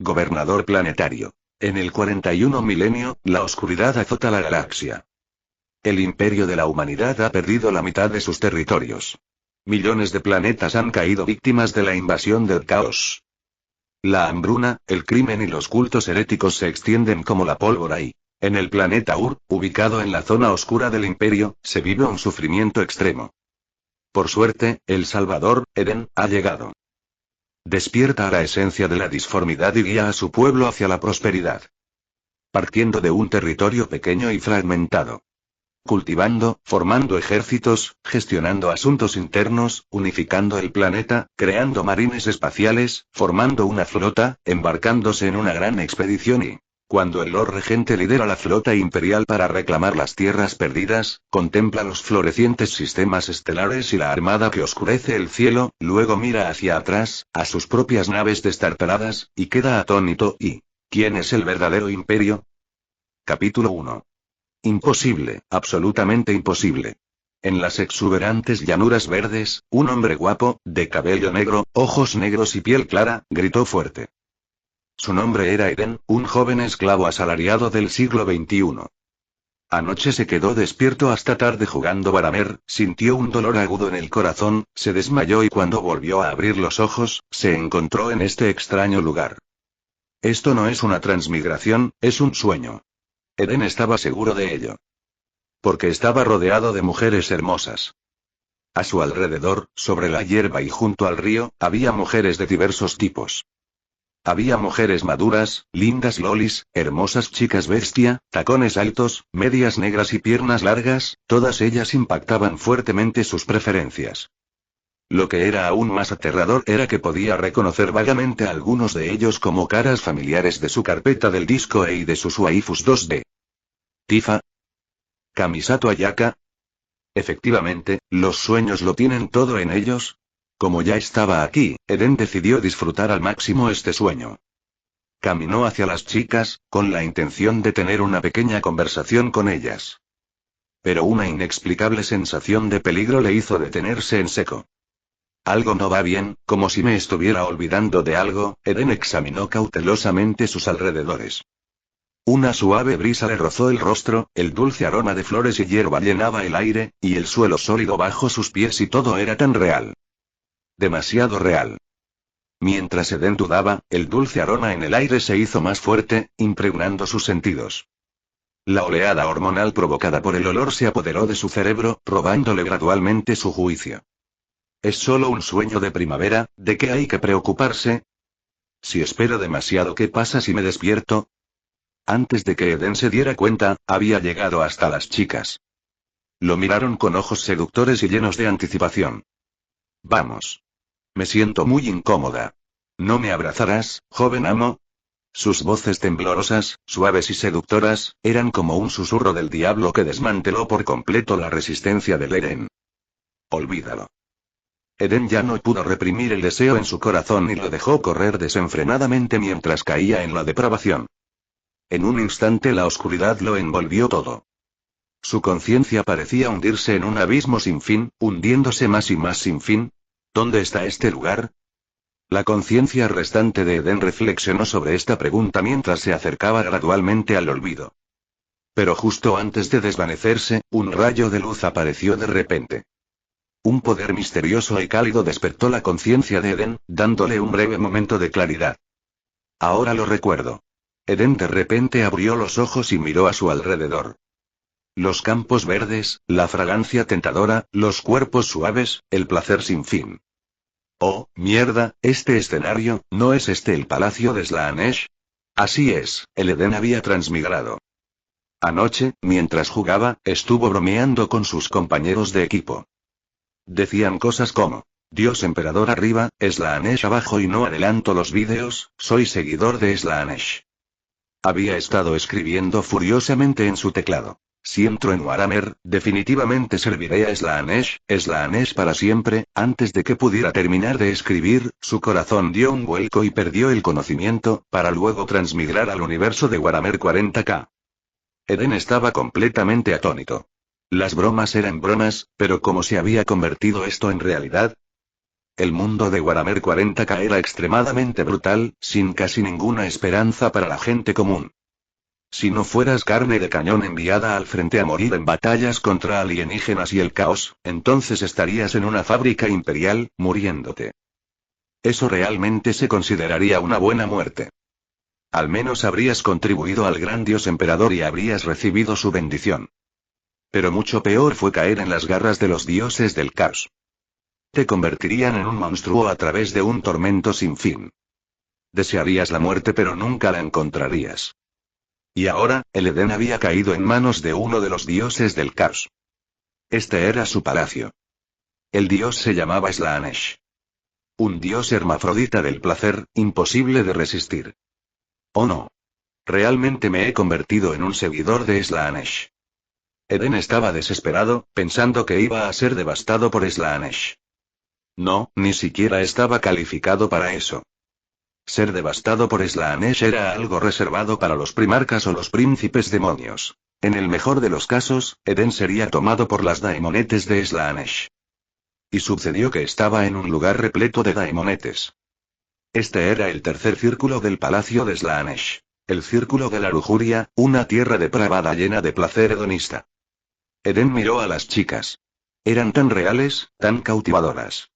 Gobernador planetario. En el 41 milenio, la oscuridad azota la galaxia. El imperio de la humanidad ha perdido la mitad de sus territorios. Millones de planetas han caído víctimas de la invasión del caos. La hambruna, el crimen y los cultos heréticos se extienden como la pólvora y, en el planeta Ur, ubicado en la zona oscura del imperio, se vive un sufrimiento extremo. Por suerte, el Salvador, Eden, ha llegado. Despierta a la esencia de la disformidad y guía a su pueblo hacia la prosperidad. Partiendo de un territorio pequeño y fragmentado. Cultivando, formando ejércitos, gestionando asuntos internos, unificando el planeta, creando marines espaciales, formando una flota, embarcándose en una gran expedición y, cuando el Lord Regente lidera la flota imperial para reclamar las tierras perdidas, contempla los florecientes sistemas estelares y la armada que oscurece el cielo, luego mira hacia atrás, a sus propias naves destartaladas, y queda atónito y, ¿quién es el verdadero imperio? Capítulo 1. Imposible, absolutamente imposible. En las exuberantes llanuras verdes, un hombre guapo, de cabello negro, ojos negros y piel clara, gritó fuerte. Su nombre era Eden, un joven esclavo asalariado del siglo XXI. Anoche se quedó despierto hasta tarde jugando Varamer, sintió un dolor agudo en el corazón, se desmayó y cuando volvió a abrir los ojos, se encontró en este extraño lugar. Esto no es una transmigración, es un sueño. Eden estaba seguro de ello. Porque estaba rodeado de mujeres hermosas. A su alrededor, sobre la hierba y junto al río, había mujeres de diversos tipos. Había mujeres maduras, lindas lolis, hermosas chicas bestia, tacones altos, medias negras y piernas largas, todas ellas impactaban fuertemente sus preferencias. Lo que era aún más aterrador era que podía reconocer vagamente a algunos de ellos como caras familiares de su carpeta del disco y de sus waifus 2D. Tifa. Kamisato Ayaka. Efectivamente, los sueños lo tienen todo en ellos. Como ya estaba aquí, Eden decidió disfrutar al máximo este sueño. Caminó hacia las chicas, con la intención de tener una pequeña conversación con ellas. Pero una inexplicable sensación de peligro le hizo detenerse en seco. Algo no va bien, como si me estuviera olvidando de algo, Eden examinó cautelosamente sus alrededores. Una suave brisa le rozó el rostro, el dulce aroma de flores y hierba llenaba el aire, y el suelo sólido bajo sus pies y todo era tan real. Demasiado real. Mientras Eden dudaba, el dulce aroma en el aire se hizo más fuerte, impregnando sus sentidos. La oleada hormonal provocada por el olor se apoderó de su cerebro, robándole gradualmente su juicio. ¿Es solo un sueño de primavera? ¿De qué hay que preocuparse? Si espero demasiado, ¿qué pasa si me despierto? Antes de que Eden se diera cuenta, había llegado hasta las chicas. Lo miraron con ojos seductores y llenos de anticipación. Vamos. Me siento muy incómoda. ¿No me abrazarás, joven amo? Sus voces temblorosas, suaves y seductoras, eran como un susurro del diablo que desmanteló por completo la resistencia de Eden. Olvídalo. Eden ya no pudo reprimir el deseo en su corazón y lo dejó correr desenfrenadamente mientras caía en la depravación. En un instante la oscuridad lo envolvió todo. Su conciencia parecía hundirse en un abismo sin fin, hundiéndose más y más sin fin. ¿Dónde está este lugar? La conciencia restante de Eden reflexionó sobre esta pregunta mientras se acercaba gradualmente al olvido. Pero justo antes de desvanecerse, un rayo de luz apareció de repente. Un poder misterioso y cálido despertó la conciencia de Eden, dándole un breve momento de claridad. Ahora lo recuerdo. Eden de repente abrió los ojos y miró a su alrededor. Los campos verdes, la fragancia tentadora, los cuerpos suaves, el placer sin fin. Oh, mierda, este escenario, ¿no es este el palacio de Slaanesh? Así es, el Eden había transmigrado. Anoche, mientras jugaba, estuvo bromeando con sus compañeros de equipo. Decían cosas como: Dios emperador arriba, Slaanesh abajo y no adelanto los vídeos, soy seguidor de Slaanesh. Había estado escribiendo furiosamente en su teclado. Si entro en Waramer, definitivamente serviré a Slaanesh para siempre. Antes de que pudiera terminar de escribir, su corazón dio un vuelco y perdió el conocimiento, para luego transmigrar al universo de Waramer 40K. Eden estaba completamente atónito. Las bromas eran bromas, pero ¿cómo se había convertido esto en realidad? El mundo de Warhammer 40K era extremadamente brutal, sin casi ninguna esperanza para la gente común. Si no fueras carne de cañón enviada al frente a morir en batallas contra alienígenas y el caos, entonces estarías en una fábrica imperial, muriéndote. Eso realmente se consideraría una buena muerte. Al menos habrías contribuido al gran dios emperador y habrías recibido su bendición. Pero mucho peor fue caer en las garras de los dioses del caos. Te convertirían en un monstruo a través de un tormento sin fin. Desearías la muerte pero nunca la encontrarías. Y ahora, el Edén había caído en manos de uno de los dioses del caos. Este era su palacio. El dios se llamaba Slaanesh. Un dios hermafrodita del placer, imposible de resistir. Oh no. Realmente me he convertido en un seguidor de Slaanesh. Edén estaba desesperado, pensando que iba a ser devastado por Slaanesh. No, ni siquiera estaba calificado para eso. Ser devastado por Slaanesh era algo reservado para los primarcas o los príncipes demonios. En el mejor de los casos, Edén sería tomado por las daemonetes de Slaanesh. Y sucedió que estaba en un lugar repleto de daemonetes. Este era el tercer círculo del palacio de Slaanesh. El círculo de la lujuria, una tierra depravada llena de placer hedonista. Edén miró a las chicas. Eran tan reales, tan cautivadoras.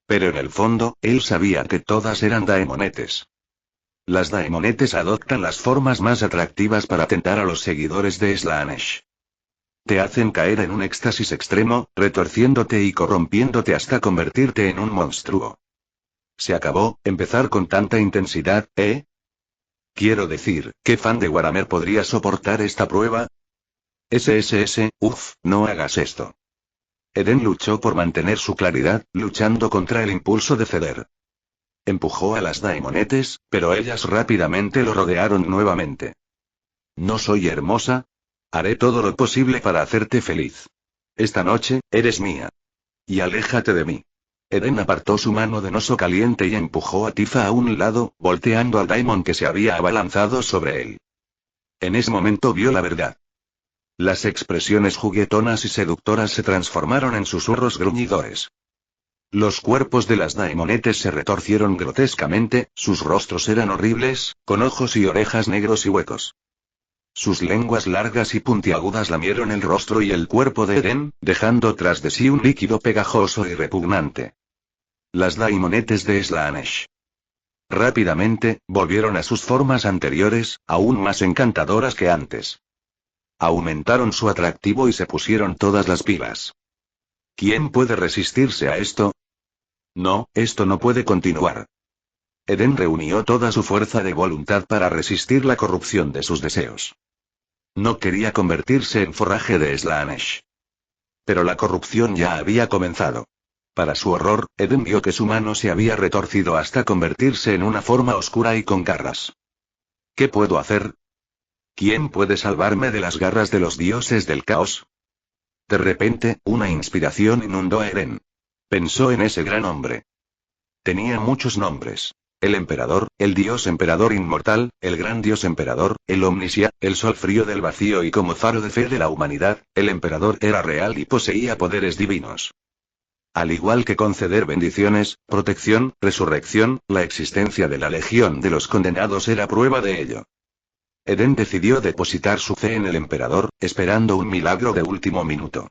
Pero en el fondo, él sabía que todas eran daemonetes. Las daemonetes adoptan las formas más atractivas para tentar a los seguidores de Slaanesh. Te hacen caer en un éxtasis extremo, retorciéndote y corrompiéndote hasta convertirte en un monstruo. Se acabó, empezar con tanta intensidad, ¿eh? Quiero decir, ¿qué fan de Warhammer podría soportar esta prueba? No hagas esto. Edén luchó por mantener su claridad, luchando contra el impulso de ceder. Empujó a las daemonetes, pero ellas rápidamente lo rodearon nuevamente. ¿No soy hermosa? Haré todo lo posible para hacerte feliz. Esta noche, eres mía. Y aléjate de mí. Edén apartó su mano de Noso Caliente y empujó a Tifa a un lado, volteando al Daemon que se había abalanzado sobre él. En ese momento vio la verdad. Las expresiones juguetonas y seductoras se transformaron en susurros gruñidores. Los cuerpos de las daemonetes se retorcieron grotescamente, sus rostros eran horribles, con ojos y orejas negros y huecos. Sus lenguas largas y puntiagudas lamieron el rostro y el cuerpo de Edén, dejando tras de sí un líquido pegajoso y repugnante. Las daemonetes de Slaanesh. Rápidamente, volvieron a sus formas anteriores, aún más encantadoras que antes. Aumentaron su atractivo y se pusieron todas las pilas. ¿Quién puede resistirse a esto? No, esto no puede continuar. Edén reunió toda su fuerza de voluntad para resistir la corrupción de sus deseos. No quería convertirse en forraje de Slaanesh. Pero la corrupción ya había comenzado. Para su horror, Edén vio que su mano se había retorcido hasta convertirse en una forma oscura y con garras. ¿Qué puedo hacer? ¿Quién puede salvarme de las garras de los dioses del caos? De repente, una inspiración inundó a Edén. Pensó en ese gran hombre. Tenía muchos nombres. El emperador, el dios emperador inmortal, el gran dios emperador, el omnisia, el sol frío del vacío y como faro de fe de la humanidad, el emperador era real y poseía poderes divinos. Al igual que conceder bendiciones, protección, resurrección, la existencia de la legión de los condenados era prueba de ello. Edén decidió depositar su fe en el emperador, esperando un milagro de último minuto.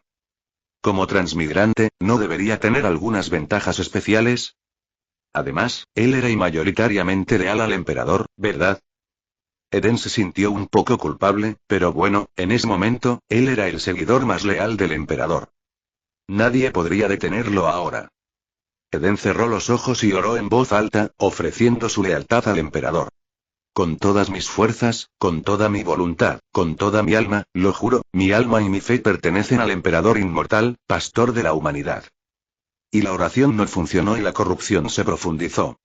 Como transmigrante, ¿no debería tener algunas ventajas especiales? Además, él era mayoritariamente leal al emperador, ¿verdad? Edén se sintió un poco culpable, pero bueno, en ese momento, él era el seguidor más leal del emperador. Nadie podría detenerlo ahora. Edén cerró los ojos y oró en voz alta, ofreciendo su lealtad al emperador. Con todas mis fuerzas, con toda mi voluntad, con toda mi alma, lo juro, mi alma y mi fe pertenecen al emperador inmortal, pastor de la humanidad. Y la oración no funcionó y la corrupción se profundizó.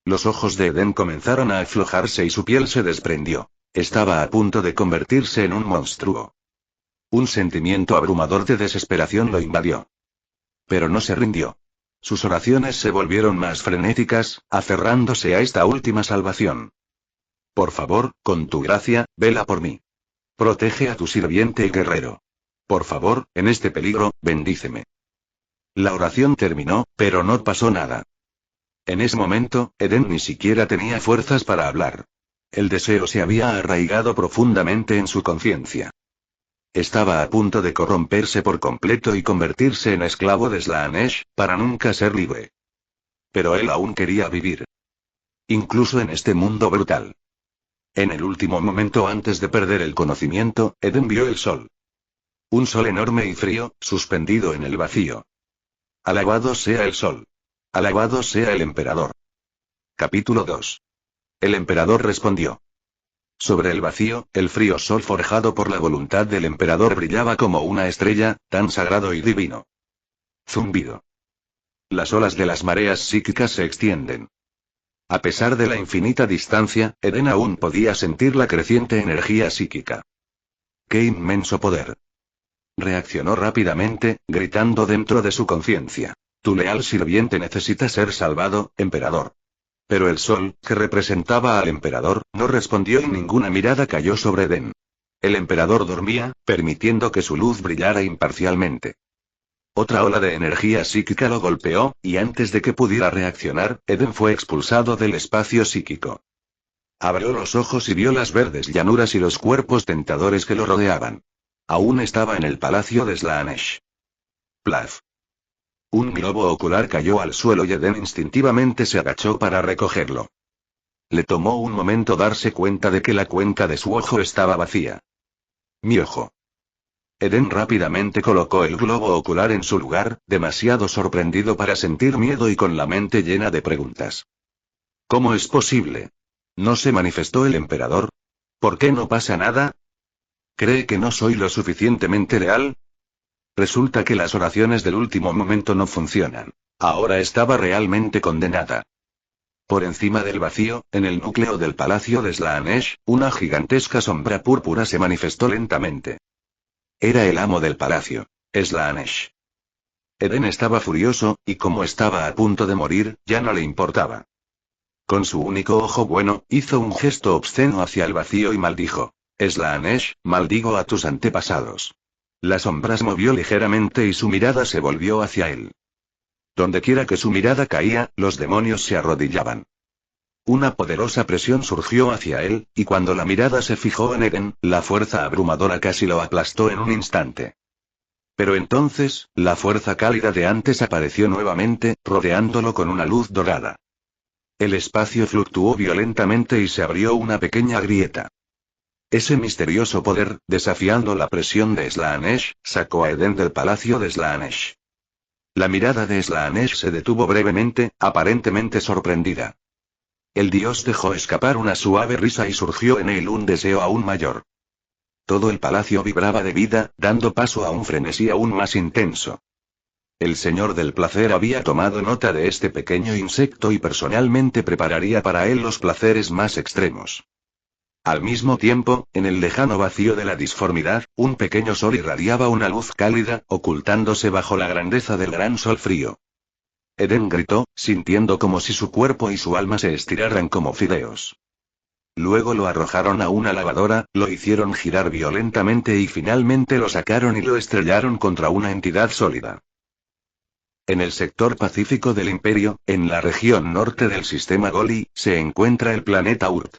Los ojos de Edén comenzaron a aflojarse y su piel se desprendió. Estaba a punto de convertirse en un monstruo. Un sentimiento abrumador de desesperación lo invadió. Pero no se rindió. Sus oraciones se volvieron más frenéticas, aferrándose a esta última salvación. Por favor, con tu gracia, vela por mí. Protege a tu sirviente y guerrero. Por favor, en este peligro, bendíceme. La oración terminó, pero no pasó nada. En ese momento, Eden ni siquiera tenía fuerzas para hablar. El deseo se había arraigado profundamente en su conciencia. Estaba a punto de corromperse por completo y convertirse en esclavo de Slaanesh, para nunca ser libre. Pero él aún quería vivir. Incluso en este mundo brutal. En el último momento antes de perder el conocimiento, Eden vio el sol. Un sol enorme y frío, suspendido en el vacío. Alabado sea el sol. Alabado sea el emperador. Capítulo 2. El emperador respondió. Sobre el vacío, el frío sol forjado por la voluntad del emperador brillaba como una estrella, tan sagrado y divino. Zumbido. Las olas de las mareas psíquicas se extienden. A pesar de la infinita distancia, Eden aún podía sentir la creciente energía psíquica. ¡Qué inmenso poder! Reaccionó rápidamente, gritando dentro de su conciencia. Tu leal sirviente necesita ser salvado, emperador. Pero el sol, que representaba al emperador, no respondió y ninguna mirada cayó sobre Eden. El emperador dormía, permitiendo que su luz brillara imparcialmente. Otra ola de energía psíquica lo golpeó, y antes de que pudiera reaccionar, Eden fue expulsado del espacio psíquico. Abrió los ojos y vio las verdes llanuras y los cuerpos tentadores que lo rodeaban. Aún estaba en el palacio de Slaanesh. Plaf. Un globo ocular cayó al suelo y Eden instintivamente se agachó para recogerlo. Le tomó un momento darse cuenta de que la cuenca de su ojo estaba vacía. Mi ojo. Eden rápidamente colocó el globo ocular en su lugar, demasiado sorprendido para sentir miedo y con la mente llena de preguntas. ¿Cómo es posible? ¿No se manifestó el emperador? ¿Por qué no pasa nada? ¿Cree que no soy lo suficientemente leal? Resulta que las oraciones del último momento no funcionan. Ahora estaba realmente condenada. Por encima del vacío, en el núcleo del palacio de Slaanesh, una gigantesca sombra púrpura se manifestó lentamente. Era el amo del palacio, Slaanesh. Eden estaba furioso, y como estaba a punto de morir, ya no le importaba. Con su único ojo bueno, hizo un gesto obsceno hacia el vacío y maldijo. Slaanesh, maldigo a tus antepasados. La sombra se movió ligeramente y su mirada se volvió hacia él. Dondequiera que su mirada caía, los demonios se arrodillaban. Una poderosa presión surgió hacia él, y cuando la mirada se fijó en Eden, la fuerza abrumadora casi lo aplastó en un instante. Pero entonces, la fuerza cálida de antes apareció nuevamente, rodeándolo con una luz dorada. El espacio fluctuó violentamente y se abrió una pequeña grieta. Ese misterioso poder, desafiando la presión de Slaanesh, sacó a Eden del palacio de Slaanesh. La mirada de Slaanesh se detuvo brevemente, aparentemente sorprendida. El dios dejó escapar una suave risa y surgió en él un deseo aún mayor. Todo el palacio vibraba de vida, dando paso a un frenesí aún más intenso. El señor del placer había tomado nota de este pequeño insecto y personalmente prepararía para él los placeres más extremos. Al mismo tiempo, en el lejano vacío de la disformidad, un pequeño sol irradiaba una luz cálida, ocultándose bajo la grandeza del gran sol frío. Eden gritó, sintiendo como si su cuerpo y su alma se estiraran como fideos. Luego lo arrojaron a una lavadora, lo hicieron girar violentamente y finalmente lo sacaron y lo estrellaron contra una entidad sólida. En el sector pacífico del Imperio, en la región norte del sistema Goli, se encuentra el planeta Urt.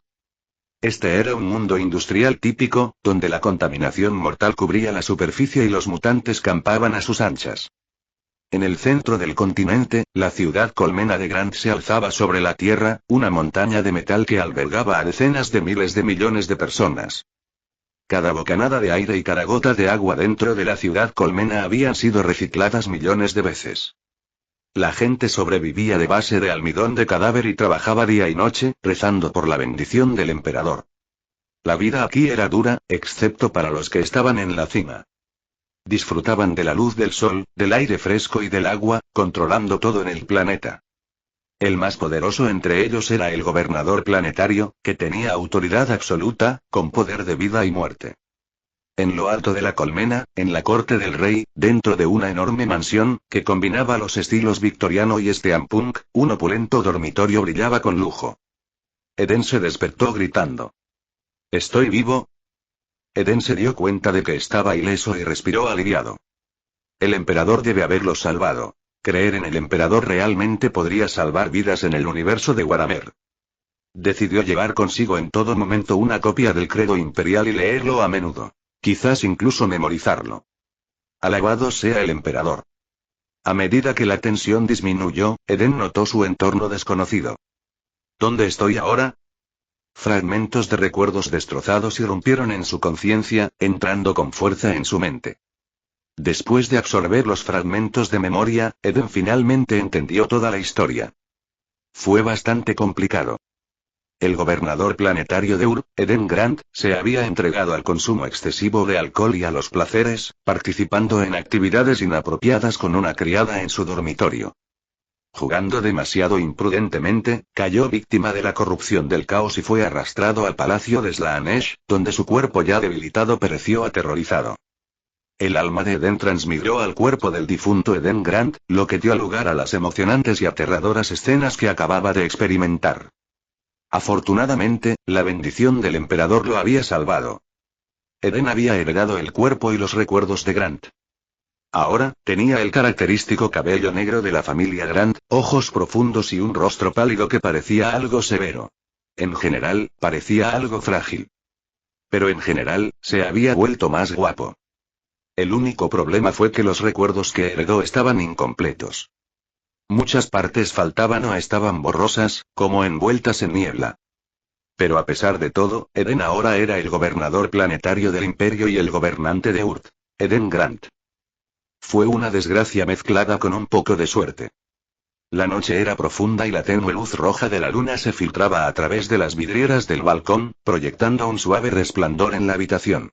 Este era un mundo industrial típico, donde la contaminación mortal cubría la superficie y los mutantes campaban a sus anchas. En el centro del continente, la ciudad colmena de Grant se alzaba sobre la tierra, una montaña de metal que albergaba a decenas de miles de millones de personas. Cada bocanada de aire y cada gota de agua dentro de la ciudad colmena habían sido recicladas millones de veces. La gente sobrevivía de base de almidón de cadáver y trabajaba día y noche, rezando por la bendición del emperador. La vida aquí era dura, excepto para los que estaban en la cima. Disfrutaban de la luz del sol, del aire fresco y del agua, controlando todo en el planeta. El más poderoso entre ellos era el gobernador planetario, que tenía autoridad absoluta, con poder de vida y muerte. En lo alto de la colmena, en la corte del rey, dentro de una enorme mansión, que combinaba los estilos victoriano y steampunk, un opulento dormitorio brillaba con lujo. Eden se despertó gritando. ¿Estoy vivo? Eden se dio cuenta de que estaba ileso y respiró aliviado. El emperador debe haberlo salvado. Creer en el emperador realmente podría salvar vidas en el universo de Waramer. Decidió llevar consigo en todo momento una copia del credo imperial y leerlo a menudo. Quizás incluso memorizarlo. Alabado sea el emperador. A medida que la tensión disminuyó, Eden notó su entorno desconocido. ¿Dónde estoy ahora? Fragmentos de recuerdos destrozados irrumpieron en su conciencia, entrando con fuerza en su mente. Después de absorber los fragmentos de memoria, Eden finalmente entendió toda la historia. Fue bastante complicado. El gobernador planetario de Eden Grant, se había entregado al consumo excesivo de alcohol y a los placeres, participando en actividades inapropiadas con una criada en su dormitorio. Jugando demasiado imprudentemente, cayó víctima de la corrupción del caos y fue arrastrado al palacio de Slaanesh, donde su cuerpo ya debilitado pereció aterrorizado. El alma de Eden transmigró al cuerpo del difunto Eden Grant, lo que dio lugar a las emocionantes y aterradoras escenas que acababa de experimentar. Afortunadamente, la bendición del emperador lo había salvado. Eden había heredado el cuerpo y los recuerdos de Grant. Ahora, tenía el característico cabello negro de la familia Grant, ojos profundos y un rostro pálido que parecía algo severo. En general, parecía algo frágil. Pero en general, se había vuelto más guapo. El único problema fue que los recuerdos que heredó estaban incompletos. Muchas partes faltaban o estaban borrosas, como envueltas en niebla. Pero a pesar de todo, Eden ahora era el gobernador planetario del imperio y el gobernante de Urt. Eden Grant. Fue una desgracia mezclada con un poco de suerte. La noche era profunda y la tenue luz roja de la luna se filtraba a través de las vidrieras del balcón, proyectando un suave resplandor en la habitación.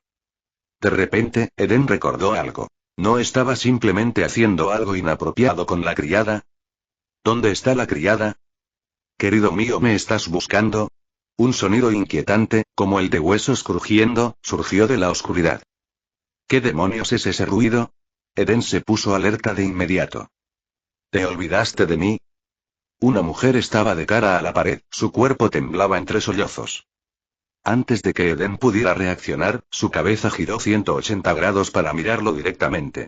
De repente, Eden recordó algo. ¿No estaba simplemente haciendo algo inapropiado con la criada? ¿Dónde está la criada? Querido mío, ¿me estás buscando? Un sonido inquietante, como el de huesos crujiendo, surgió de la oscuridad. ¿Qué demonios es ese ruido? Eden se puso alerta de inmediato. ¿Te olvidaste de mí? Una mujer estaba de cara a la pared, su cuerpo temblaba entre sollozos. Antes de que Eden pudiera reaccionar, su cabeza giró 180 grados para mirarlo directamente.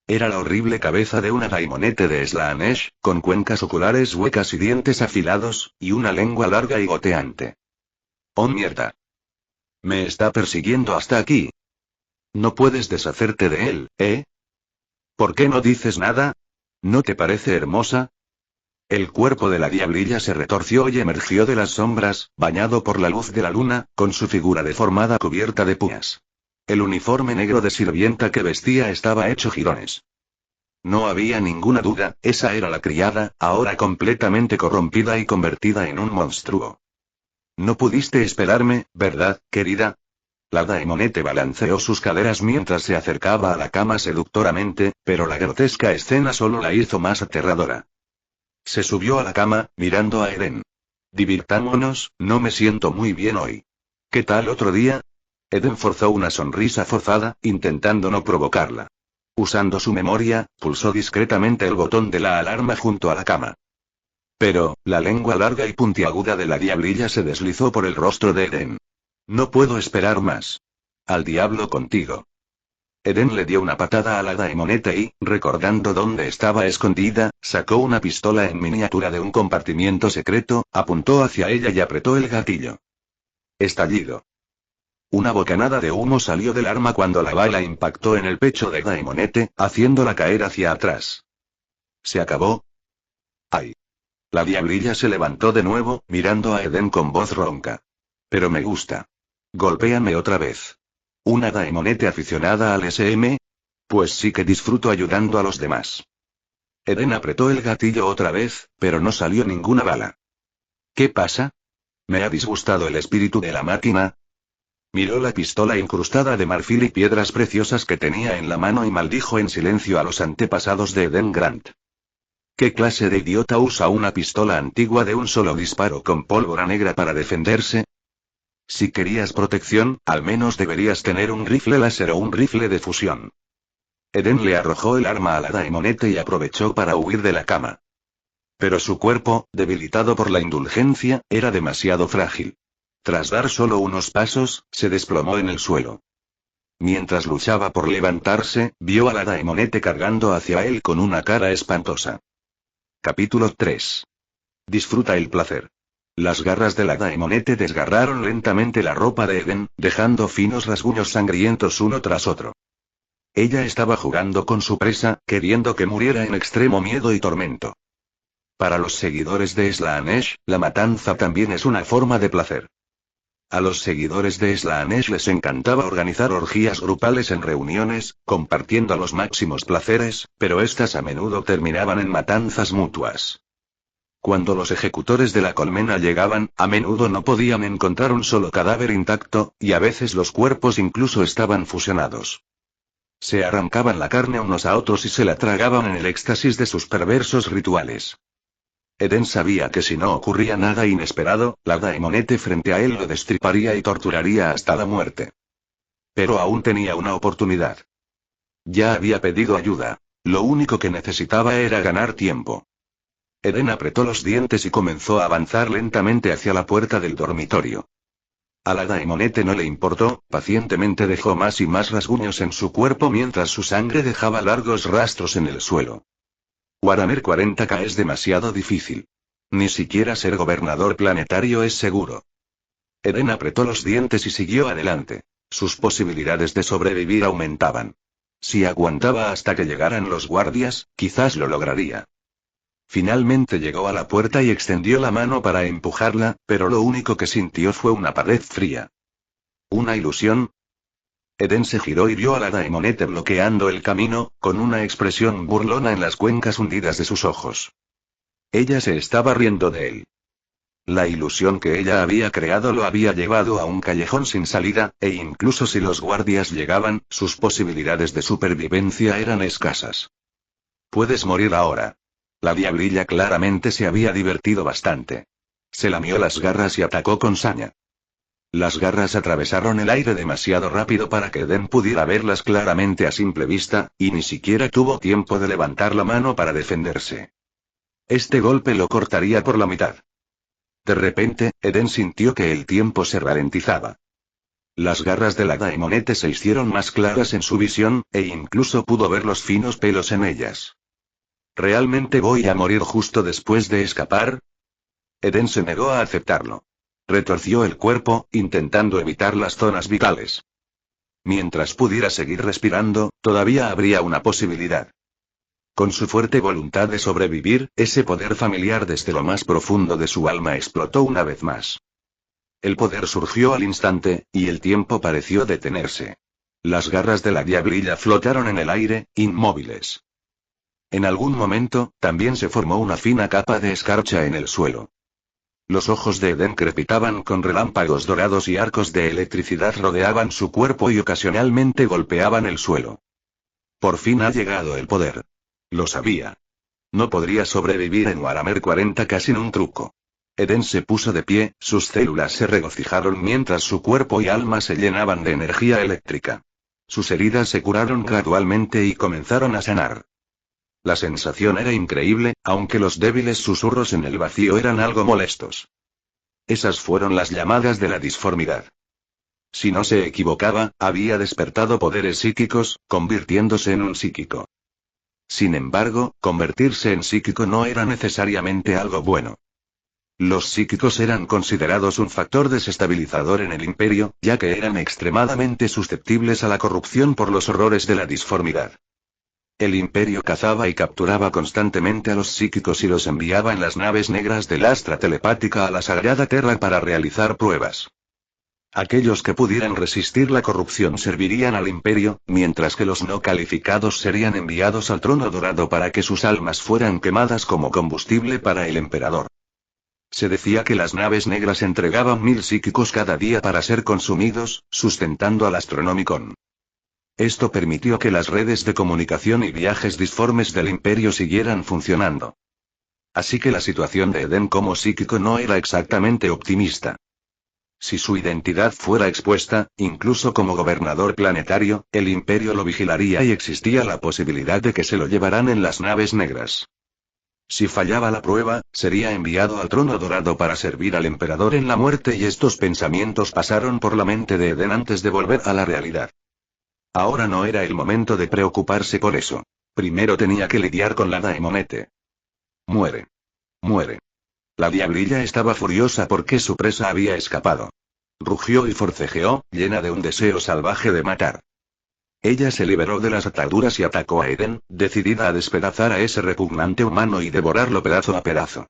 Era la horrible cabeza de una daimonete de Slaanesh, con cuencas oculares huecas y dientes afilados, y una lengua larga y goteante. ¡Oh mierda! Me está persiguiendo hasta aquí. No puedes deshacerte de él, ¿eh? ¿Por qué no dices nada? ¿No te parece hermosa? El cuerpo de la diablilla se retorció y emergió de las sombras, bañado por la luz de la luna, con su figura deformada cubierta de púas. El uniforme negro de sirvienta que vestía estaba hecho jirones. No había ninguna duda, esa era la criada, ahora completamente corrompida y convertida en un monstruo. No pudiste esperarme, ¿verdad, querida? La daimonete balanceó sus caderas mientras se acercaba a la cama seductoramente, pero la grotesca escena solo la hizo más aterradora. Se subió a la cama, mirando a Eden. Divirtámonos, no me siento muy bien hoy. ¿Qué tal otro día? Eden forzó una sonrisa forzada, intentando no provocarla. Usando su memoria, pulsó discretamente el botón de la alarma junto a la cama. Pero, la lengua larga y puntiaguda de la diablilla se deslizó por el rostro de Eden. No puedo esperar más. Al diablo contigo. Eden le dio una patada a la daimoneta y, recordando dónde estaba escondida, sacó una pistola en miniatura de un compartimiento secreto, apuntó hacia ella y apretó el gatillo. Estallido. Una bocanada de humo salió del arma cuando la bala impactó en el pecho de Daimonete, haciéndola caer hacia atrás. ¿Se acabó? ¡Ay! La diablilla se levantó de nuevo, mirando a Eden con voz ronca. Pero me gusta. Golpéame otra vez. ¿Una Daimonete aficionada al SM? Pues sí que disfruto ayudando a los demás. Eden apretó el gatillo otra vez, pero no salió ninguna bala. ¿Qué pasa? ¿Me ha disgustado el espíritu de la máquina? Miró la pistola incrustada de marfil y piedras preciosas que tenía en la mano y maldijo en silencio a los antepasados de Eden Grant. ¿Qué clase de idiota usa una pistola antigua de un solo disparo con pólvora negra para defenderse? Si querías protección, al menos deberías tener un rifle láser o un rifle de fusión. Eden le arrojó el arma a la Daimonete y aprovechó para huir de la cama. Pero su cuerpo, debilitado por la indulgencia, era demasiado frágil. Tras dar solo unos pasos, se desplomó en el suelo. Mientras luchaba por levantarse, vio a la Daemonette cargando hacia él con una cara espantosa. Capítulo 3. Disfruta el placer. Las garras de la Daemonette desgarraron lentamente la ropa de Eden, dejando finos rasguños sangrientos uno tras otro. Ella estaba jugando con su presa, queriendo que muriera en extremo miedo y tormento. Para los seguidores de Slaanesh, la matanza también es una forma de placer. A los seguidores de Slaanesh les encantaba organizar orgías grupales en reuniones, compartiendo los máximos placeres, pero estas a menudo terminaban en matanzas mutuas. Cuando los ejecutores de la colmena llegaban, a menudo no podían encontrar un solo cadáver intacto, y a veces los cuerpos incluso estaban fusionados. Se arrancaban la carne unos a otros y se la tragaban en el éxtasis de sus perversos rituales. Eden sabía que si no ocurría nada inesperado, la Daemonette frente a él lo destriparía y torturaría hasta la muerte. Pero aún tenía una oportunidad. Ya había pedido ayuda. Lo único que necesitaba era ganar tiempo. Eden apretó los dientes y comenzó a avanzar lentamente hacia la puerta del dormitorio. A la Daemonette no le importó, pacientemente dejó más y más rasguños en su cuerpo mientras su sangre dejaba largos rastros en el suelo. Warhammer 40K es demasiado difícil. Ni siquiera ser gobernador planetario es seguro. Eden apretó los dientes y siguió adelante. Sus posibilidades de sobrevivir aumentaban. Si aguantaba hasta que llegaran los guardias, quizás lo lograría. Finalmente llegó a la puerta y extendió la mano para empujarla, pero lo único que sintió fue una pared fría. ¿Una ilusión? Eden se giró y vio a la Daemonette bloqueando el camino, con una expresión burlona en las cuencas hundidas de sus ojos. Ella se estaba riendo de él. La ilusión que ella había creado lo había llevado a un callejón sin salida, e incluso si los guardias llegaban, sus posibilidades de supervivencia eran escasas. Puedes morir ahora. La diablilla claramente se había divertido bastante. Se lamió las garras y atacó con saña. Las garras atravesaron el aire demasiado rápido para que Eden pudiera verlas claramente a simple vista, y ni siquiera tuvo tiempo de levantar la mano para defenderse. Este golpe lo cortaría por la mitad. De repente, Eden sintió que el tiempo se ralentizaba. Las garras de la Daemonette se hicieron más claras en su visión, e incluso pudo ver los finos pelos en ellas. ¿Realmente voy a morir justo después de escapar? Eden se negó a aceptarlo. Retorció el cuerpo, intentando evitar las zonas vitales. Mientras pudiera seguir respirando, todavía habría una posibilidad. Con su fuerte voluntad de sobrevivir, ese poder familiar desde lo más profundo de su alma explotó una vez más. El poder surgió al instante, y el tiempo pareció detenerse. Las garras de la diablilla flotaron en el aire, inmóviles. En algún momento, también se formó una fina capa de escarcha en el suelo. Los ojos de Eden crepitaban con relámpagos dorados y arcos de electricidad rodeaban su cuerpo y ocasionalmente golpeaban el suelo. Por fin ha llegado el poder. Lo sabía. No podría sobrevivir en Warhammer 40K sin un truco. Eden se puso de pie, sus células se regocijaron mientras su cuerpo y alma se llenaban de energía eléctrica. Sus heridas se curaron gradualmente y comenzaron a sanar. La sensación era increíble, aunque los débiles susurros en el vacío eran algo molestos. Esas fueron las llamadas de la disformidad. Si no se equivocaba, había despertado poderes psíquicos, convirtiéndose en un psíquico. Sin embargo, convertirse en psíquico no era necesariamente algo bueno. Los psíquicos eran considerados un factor desestabilizador en el imperio, ya que eran extremadamente susceptibles a la corrupción por los horrores de la disformidad. El imperio cazaba y capturaba constantemente a los psíquicos y los enviaba en las naves negras del Astra telepática a la Sagrada Terra para realizar pruebas. Aquellos que pudieran resistir la corrupción servirían al imperio, mientras que los no calificados serían enviados al Trono Dorado para que sus almas fueran quemadas como combustible para el emperador. Se decía que las naves negras entregaban 1000 psíquicos cada día para ser consumidos, sustentando al Astronomicon. Esto permitió que las redes de comunicación y viajes disformes del imperio siguieran funcionando. Así que la situación de Eden como psíquico no era exactamente optimista. Si su identidad fuera expuesta, incluso como gobernador planetario, el imperio lo vigilaría y existía la posibilidad de que se lo llevaran en las naves negras. Si fallaba la prueba, sería enviado al Trono Dorado para servir al emperador en la muerte y estos pensamientos pasaron por la mente de Eden antes de volver a la realidad. Ahora no era el momento de preocuparse por eso. Primero tenía que lidiar con la Daemonete. Muere. Muere. La diablilla estaba furiosa porque su presa había escapado. Rugió y forcejeó, llena de un deseo salvaje de matar. Ella se liberó de las ataduras y atacó a Eden, decidida a despedazar a ese repugnante humano y devorarlo pedazo a pedazo.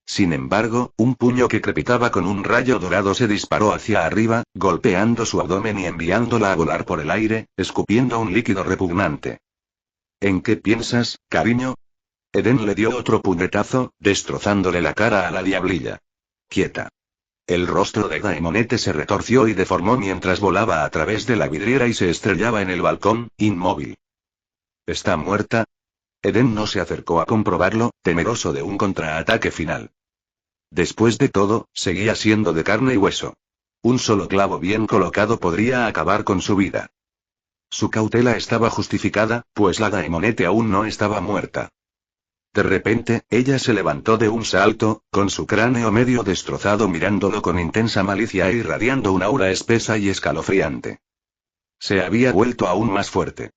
Sin embargo, un puño que crepitaba con un rayo dorado se disparó hacia arriba, golpeando su abdomen y enviándola a volar por el aire, escupiendo un líquido repugnante. ¿En qué piensas, cariño? Eden le dio otro puñetazo, destrozándole la cara a la diablilla. Quieta. El rostro de Daemonete se retorció y deformó mientras volaba a través de la vidriera y se estrellaba en el balcón, inmóvil. ¿Está muerta? Eden no se acercó a comprobarlo, temeroso de un contraataque final. Después de todo, seguía siendo de carne y hueso. Un solo clavo bien colocado podría acabar con su vida. Su cautela estaba justificada, pues la Daemonete aún no estaba muerta. De repente, ella se levantó de un salto, con su cráneo medio destrozado mirándolo con intensa malicia e irradiando una aura espesa y escalofriante. Se había vuelto aún más fuerte.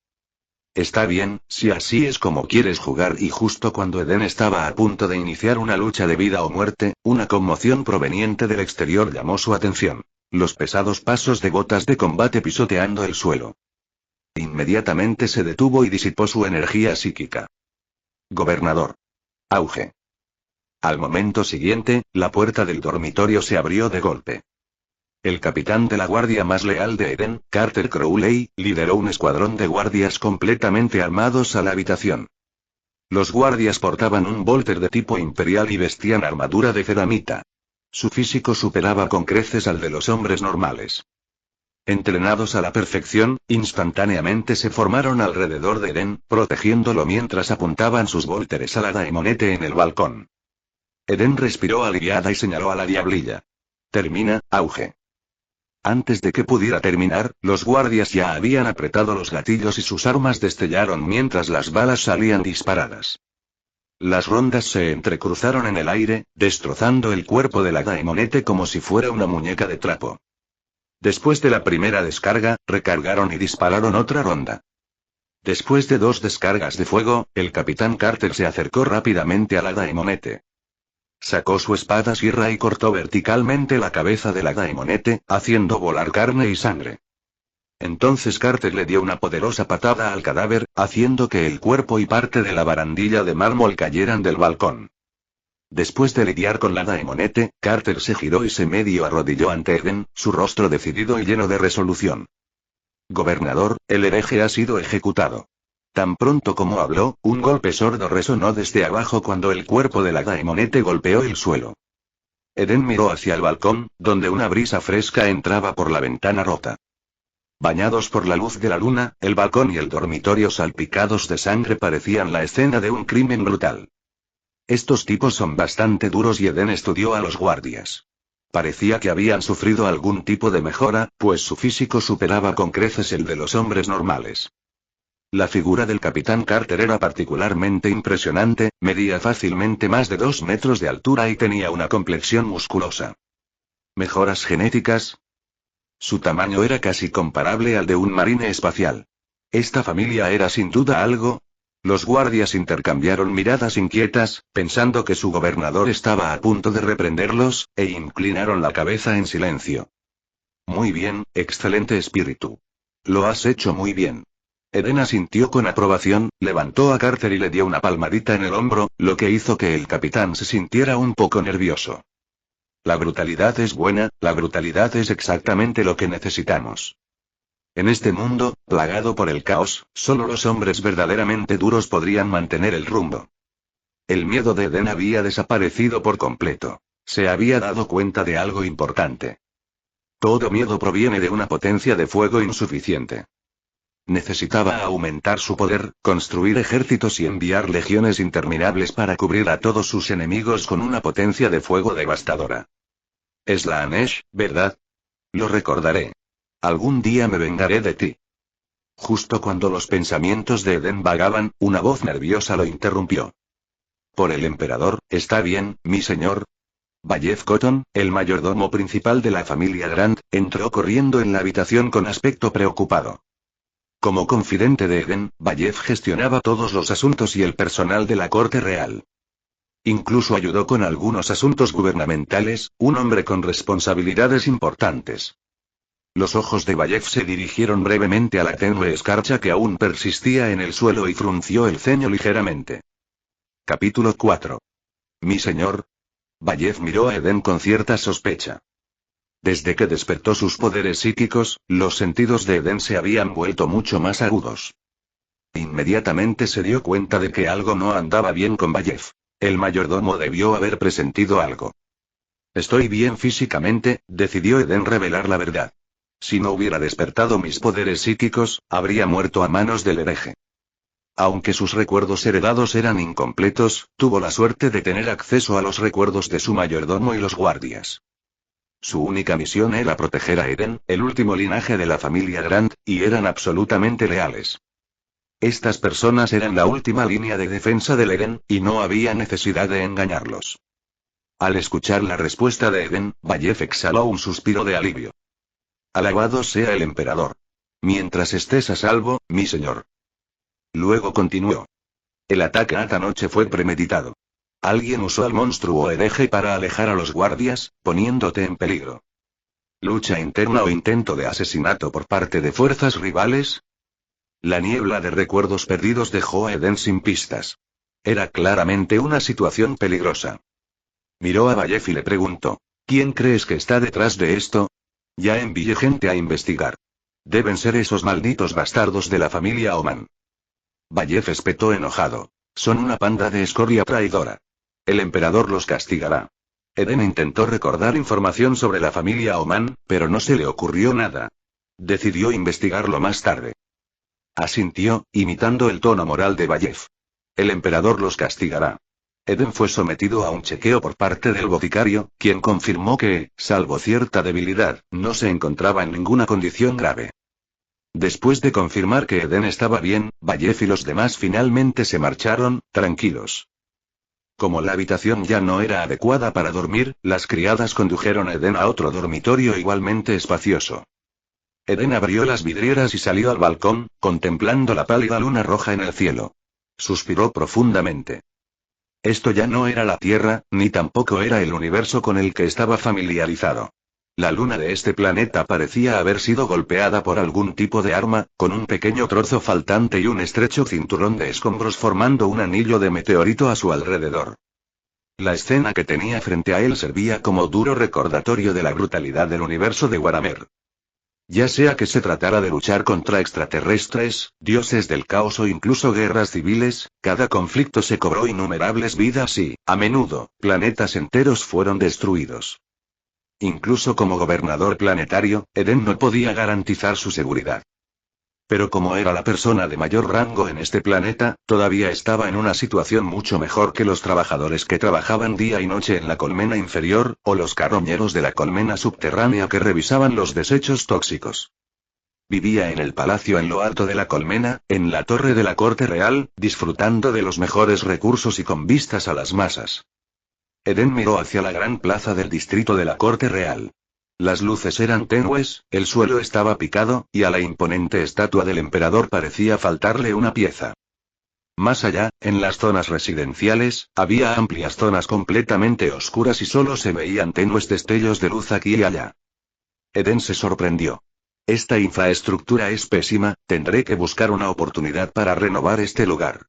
Está bien, si así es como quieres jugar, y justo cuando Eden estaba a punto de iniciar una lucha de vida o muerte, una conmoción proveniente del exterior llamó su atención. Los pesados pasos de botas de combate pisoteando el suelo. Inmediatamente se detuvo y disipó su energía psíquica. Gobernador. Auge. Al momento siguiente, la puerta del dormitorio se abrió de golpe. El capitán de la guardia más leal de Eden, Carter Crowley, lideró un escuadrón de guardias completamente armados a la habitación. Los guardias portaban un volter de tipo imperial y vestían armadura de ceramita. Su físico superaba con creces al de los hombres normales. Entrenados a la perfección, instantáneamente se formaron alrededor de Eden, protegiéndolo mientras apuntaban sus volteres a la Daemonete en el balcón. Eden respiró aliviada y señaló a la diablilla. Termina, auge. Antes de que pudiera terminar, los guardias ya habían apretado los gatillos y sus armas destellaron mientras las balas salían disparadas. Las rondas se entrecruzaron en el aire, destrozando el cuerpo de la Daemonete como si fuera una muñeca de trapo. Después de la primera descarga, recargaron y dispararon otra ronda. Después de 2 descargas de fuego, el capitán Carter se acercó rápidamente a la Daemonete. Sacó su espada sierra y cortó verticalmente la cabeza de la Daemonete, haciendo volar carne y sangre. Entonces Carter le dio una poderosa patada al cadáver, haciendo que el cuerpo y parte de la barandilla de mármol cayeran del balcón. Después de lidiar con la Daemonete, Carter se giró y se medio arrodilló ante Eden, su rostro decidido y lleno de resolución. Gobernador, el hereje ha sido ejecutado. Tan pronto como habló, un golpe sordo resonó desde abajo cuando el cuerpo de la Daemonete golpeó el suelo. Eden miró hacia el balcón, donde una brisa fresca entraba por la ventana rota. Bañados por la luz de la luna, el balcón y el dormitorio salpicados de sangre parecían la escena de un crimen brutal. Estos tipos son bastante duros y Eden estudió a los guardias. Parecía que habían sufrido algún tipo de mejora, pues su físico superaba con creces el de los hombres normales. La figura del capitán Carter era particularmente impresionante, medía fácilmente más de 2 metros de altura y tenía una complexión musculosa. ¿Mejoras genéticas? Su tamaño era casi comparable al de un marine espacial. Esta familia era sin duda algo. Los guardias intercambiaron miradas inquietas, pensando que su gobernador estaba a punto de reprenderlos, e inclinaron la cabeza en silencio. Muy bien, excelente espíritu. Lo has hecho muy bien. Eden asintió con aprobación, levantó a Carter y le dio una palmadita en el hombro, lo que hizo que el capitán se sintiera un poco nervioso. La brutalidad es buena, la brutalidad es exactamente lo que necesitamos. En este mundo, plagado por el caos, solo los hombres verdaderamente duros podrían mantener el rumbo. El miedo de Eden había desaparecido por completo. Se había dado cuenta de algo importante. Todo miedo proviene de una potencia de fuego insuficiente. Necesitaba aumentar su poder, construir ejércitos y enviar legiones interminables para cubrir a todos sus enemigos con una potencia de fuego devastadora. Es la Anesh, ¿verdad? Lo recordaré. Algún día me vengaré de ti. Justo cuando los pensamientos de Eden vagaban, una voz nerviosa lo interrumpió. Por el emperador, ¿está bien, mi señor? Bayez Cotton, el mayordomo principal de la familia Grant, entró corriendo en la habitación con aspecto preocupado. Como confidente de Eden, Vallev gestionaba todos los asuntos y el personal de la corte real. Incluso ayudó con algunos asuntos gubernamentales, un hombre con responsabilidades importantes. Los ojos de Vallev se dirigieron brevemente a la tenue escarcha que aún persistía en el suelo y frunció el ceño ligeramente. Capítulo 4. Mi señor. Vallev miró a Eden con cierta sospecha. Desde que despertó sus poderes psíquicos, los sentidos de Eden se habían vuelto mucho más agudos. Inmediatamente se dio cuenta de que algo no andaba bien con Vallev. El mayordomo debió haber presentido algo. Estoy bien físicamente, decidió Eden revelar la verdad. Si no hubiera despertado mis poderes psíquicos, habría muerto a manos del hereje. Aunque sus recuerdos heredados eran incompletos, tuvo la suerte de tener acceso a los recuerdos de su mayordomo y los guardias. Su única misión era proteger a Eden, el último linaje de la familia Grant, y eran absolutamente leales. Estas personas eran la última línea de defensa del Eden, y no había necesidad de engañarlos. Al escuchar la respuesta de Eden, Vallev exhaló un suspiro de alivio. Alabado sea el emperador. Mientras estés a salvo, mi señor. Luego continuó. El ataque esta noche fue premeditado. Alguien usó al monstruo hereje para alejar a los guardias, poniéndote en peligro. ¿Lucha interna o intento de asesinato por parte de fuerzas rivales? La niebla de recuerdos perdidos dejó a Eden sin pistas. Era claramente una situación peligrosa. Miró a Vallev y le preguntó, ¿quién crees que está detrás de esto? Ya envié gente a investigar. Deben ser esos malditos bastardos de la familia Oman. Vallev espetó enojado. Son una panda de escoria traidora. El emperador los castigará. Eden intentó recordar información sobre la familia Oman, pero no se le ocurrió nada. Decidió investigarlo más tarde. Asintió, imitando el tono moral de Vallev. El emperador los castigará. Eden fue sometido a un chequeo por parte del boticario, quien confirmó que, salvo cierta debilidad, no se encontraba en ninguna condición grave. Después de confirmar que Eden estaba bien, Vallev y los demás finalmente se marcharon, tranquilos. Como la habitación ya no era adecuada para dormir, las criadas condujeron a Eden a otro dormitorio igualmente espacioso. Eden abrió las vidrieras y salió al balcón, contemplando la pálida luna roja en el cielo. Suspiró profundamente. Esto ya no era la Tierra, ni tampoco era el universo con el que estaba familiarizado. La luna de este planeta parecía haber sido golpeada por algún tipo de arma, con un pequeño trozo faltante y un estrecho cinturón de escombros formando un anillo de meteorito a su alrededor. La escena que tenía frente a él servía como duro recordatorio de la brutalidad del universo de Waramer. Ya sea que se tratara de luchar contra extraterrestres, dioses del caos o incluso guerras civiles, cada conflicto se cobró innumerables vidas y, a menudo, planetas enteros fueron destruidos. Incluso como gobernador planetario, Eden no podía garantizar su seguridad. Pero como era la persona de mayor rango en este planeta, todavía estaba en una situación mucho mejor que los trabajadores que trabajaban día y noche en la colmena inferior, o los carroñeros de la colmena subterránea que revisaban los desechos tóxicos. Vivía en el palacio en lo alto de la colmena, en la torre de la corte real, disfrutando de los mejores recursos y con vistas a las masas. Eden miró hacia la gran plaza del distrito de la corte real. Las luces eran tenues, el suelo estaba picado, y a la imponente estatua del emperador parecía faltarle una pieza. Más allá, en las zonas residenciales, había amplias zonas completamente oscuras y solo se veían tenues destellos de luz aquí y allá. Eden se sorprendió. Esta infraestructura es pésima, tendré que buscar una oportunidad para renovar este lugar.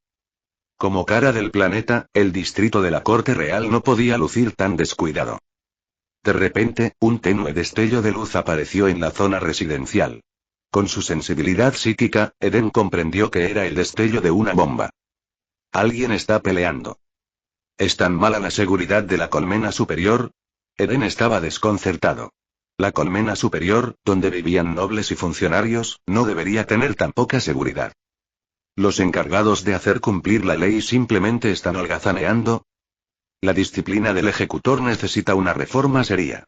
Como cara del planeta, el distrito de la corte real no podía lucir tan descuidado. De repente, un tenue destello de luz apareció en la zona residencial. Con su sensibilidad psíquica, Eden comprendió que era el destello de una bomba. Alguien está peleando. ¿Es tan mala la seguridad de la colmena superior? Eden estaba desconcertado. La colmena superior, donde vivían nobles y funcionarios, no debería tener tan poca seguridad. ¿Los encargados de hacer cumplir la ley simplemente están holgazaneando? La disciplina del ejecutor necesita una reforma seria.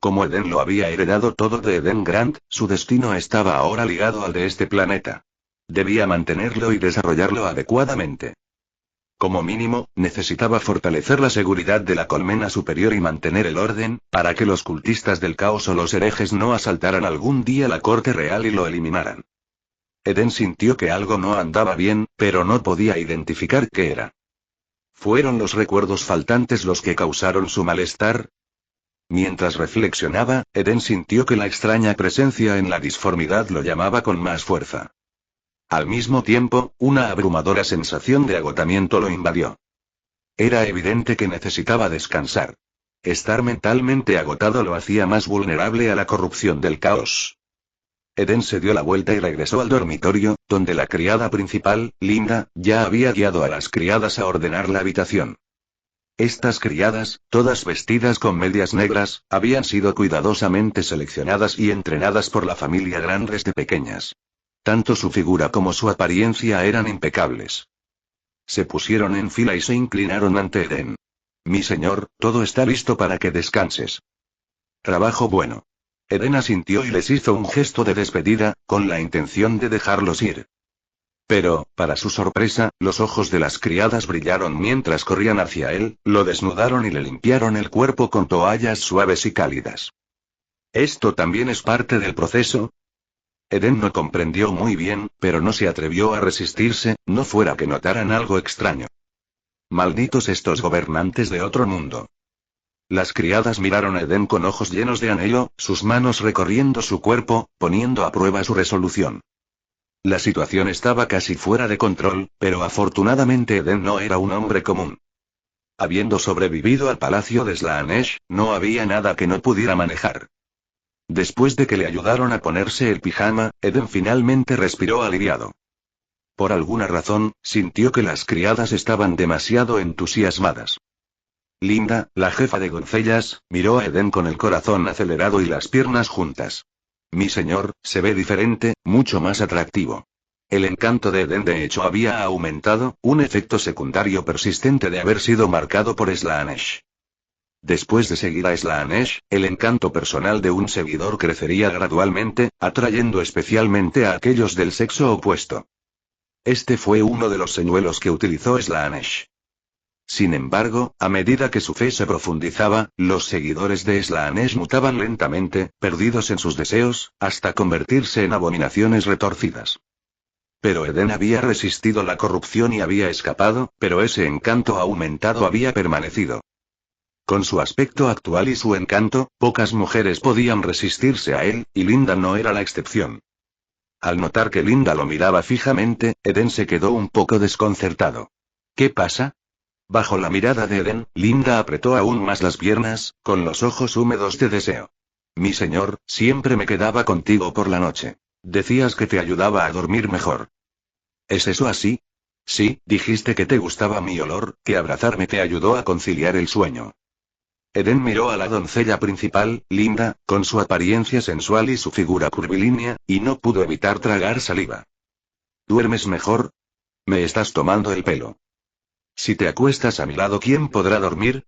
Como Eden lo había heredado todo de Eden Grant, su destino estaba ahora ligado al de este planeta. Debía mantenerlo y desarrollarlo adecuadamente. Como mínimo, necesitaba fortalecer la seguridad de la colmena superior y mantener el orden, para que los cultistas del caos o los herejes no asaltaran algún día la corte real y lo eliminaran. Eden sintió que algo no andaba bien, pero no podía identificar qué era. ¿Fueron los recuerdos faltantes los que causaron su malestar? Mientras reflexionaba, Eden sintió que la extraña presencia en la disformidad lo llamaba con más fuerza. Al mismo tiempo, una abrumadora sensación de agotamiento lo invadió. Era evidente que necesitaba descansar. Estar mentalmente agotado lo hacía más vulnerable a la corrupción del caos. Eden se dio la vuelta y regresó al dormitorio, donde la criada principal, Linda, ya había guiado a las criadas a ordenar la habitación. Estas criadas, todas vestidas con medias negras, habían sido cuidadosamente seleccionadas y entrenadas por la familia Grant desde pequeñas. Tanto su figura como su apariencia eran impecables. Se pusieron en fila y se inclinaron ante Eden. Mi señor, todo está listo para que descanses. Trabajo bueno. Eden asintió y les hizo un gesto de despedida, con la intención de dejarlos ir. Pero, para su sorpresa, los ojos de las criadas brillaron mientras corrían hacia él, lo desnudaron y le limpiaron el cuerpo con toallas suaves y cálidas. ¿Esto también es parte del proceso? Eden no comprendió muy bien, pero no se atrevió a resistirse, no fuera que notaran algo extraño. Malditos estos gobernantes de otro mundo. Las criadas miraron a Eden con ojos llenos de anhelo, sus manos recorriendo su cuerpo, poniendo a prueba su resolución. La situación estaba casi fuera de control, pero afortunadamente Eden no era un hombre común. Habiendo sobrevivido al palacio de Slaanesh, no había nada que no pudiera manejar. Después de que le ayudaron a ponerse el pijama, Eden finalmente respiró aliviado. Por alguna razón, sintió que las criadas estaban demasiado entusiasmadas. Linda, la jefa de doncellas, miró a Eden con el corazón acelerado y las piernas juntas. Mi señor, se ve diferente, mucho más atractivo. El encanto de Eden de hecho había aumentado, un efecto secundario persistente de haber sido marcado por Slaanesh. Después de seguir a Slaanesh, el encanto personal de un seguidor crecería gradualmente, atrayendo especialmente a aquellos del sexo opuesto. Este fue uno de los señuelos que utilizó Slaanesh. Sin embargo, a medida que su fe se profundizaba, los seguidores de Slaanesh mutaban lentamente, perdidos en sus deseos, hasta convertirse en abominaciones retorcidas. Pero Eden había resistido la corrupción y había escapado, pero ese encanto aumentado había permanecido. Con su aspecto actual y su encanto, pocas mujeres podían resistirse a él, y Linda no era la excepción. Al notar que Linda lo miraba fijamente, Eden se quedó un poco desconcertado. ¿Qué pasa? Bajo la mirada de Eden, Linda apretó aún más las piernas, con los ojos húmedos de deseo. Mi señor, siempre me quedaba contigo por la noche. Decías que te ayudaba a dormir mejor. ¿Es eso así? Sí, dijiste que te gustaba mi olor, que abrazarme te ayudó a conciliar el sueño. Eden miró a la doncella principal, Linda, con su apariencia sensual y su figura curvilínea, y no pudo evitar tragar saliva. ¿Duermes mejor? Me estás tomando el pelo. Si te acuestas a mi lado, ¿quién podrá dormir?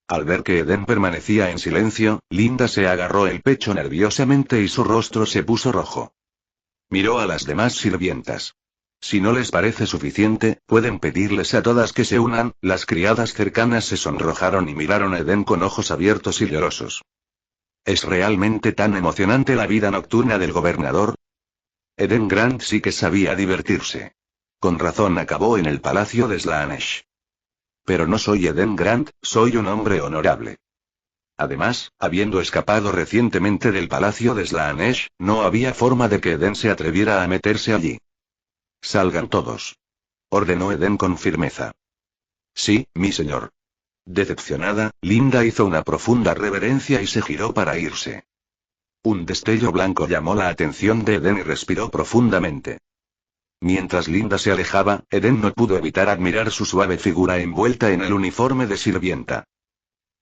Al ver que Eden permanecía en silencio, Linda se agarró el pecho nerviosamente y su rostro se puso rojo. Miró a las demás sirvientas. Si no les parece suficiente, pueden pedirles a todas que se unan. Las criadas cercanas se sonrojaron y miraron a Eden con ojos abiertos y llorosos. ¿Es realmente tan emocionante la vida nocturna del gobernador? Eden Grant sí que sabía divertirse. Con razón acabó en el palacio de Slaanesh. Pero no soy Eden Grant, soy un hombre honorable. Además, habiendo escapado recientemente del palacio de Slaanesh, no había forma de que Eden se atreviera a meterse allí. Salgan todos. Ordenó Eden con firmeza. Sí, mi señor. Decepcionada, Linda hizo una profunda reverencia y se giró para irse. Un destello blanco llamó la atención de Eden y respiró profundamente. Mientras Linda se alejaba, Eden no pudo evitar admirar su suave figura envuelta en el uniforme de sirvienta.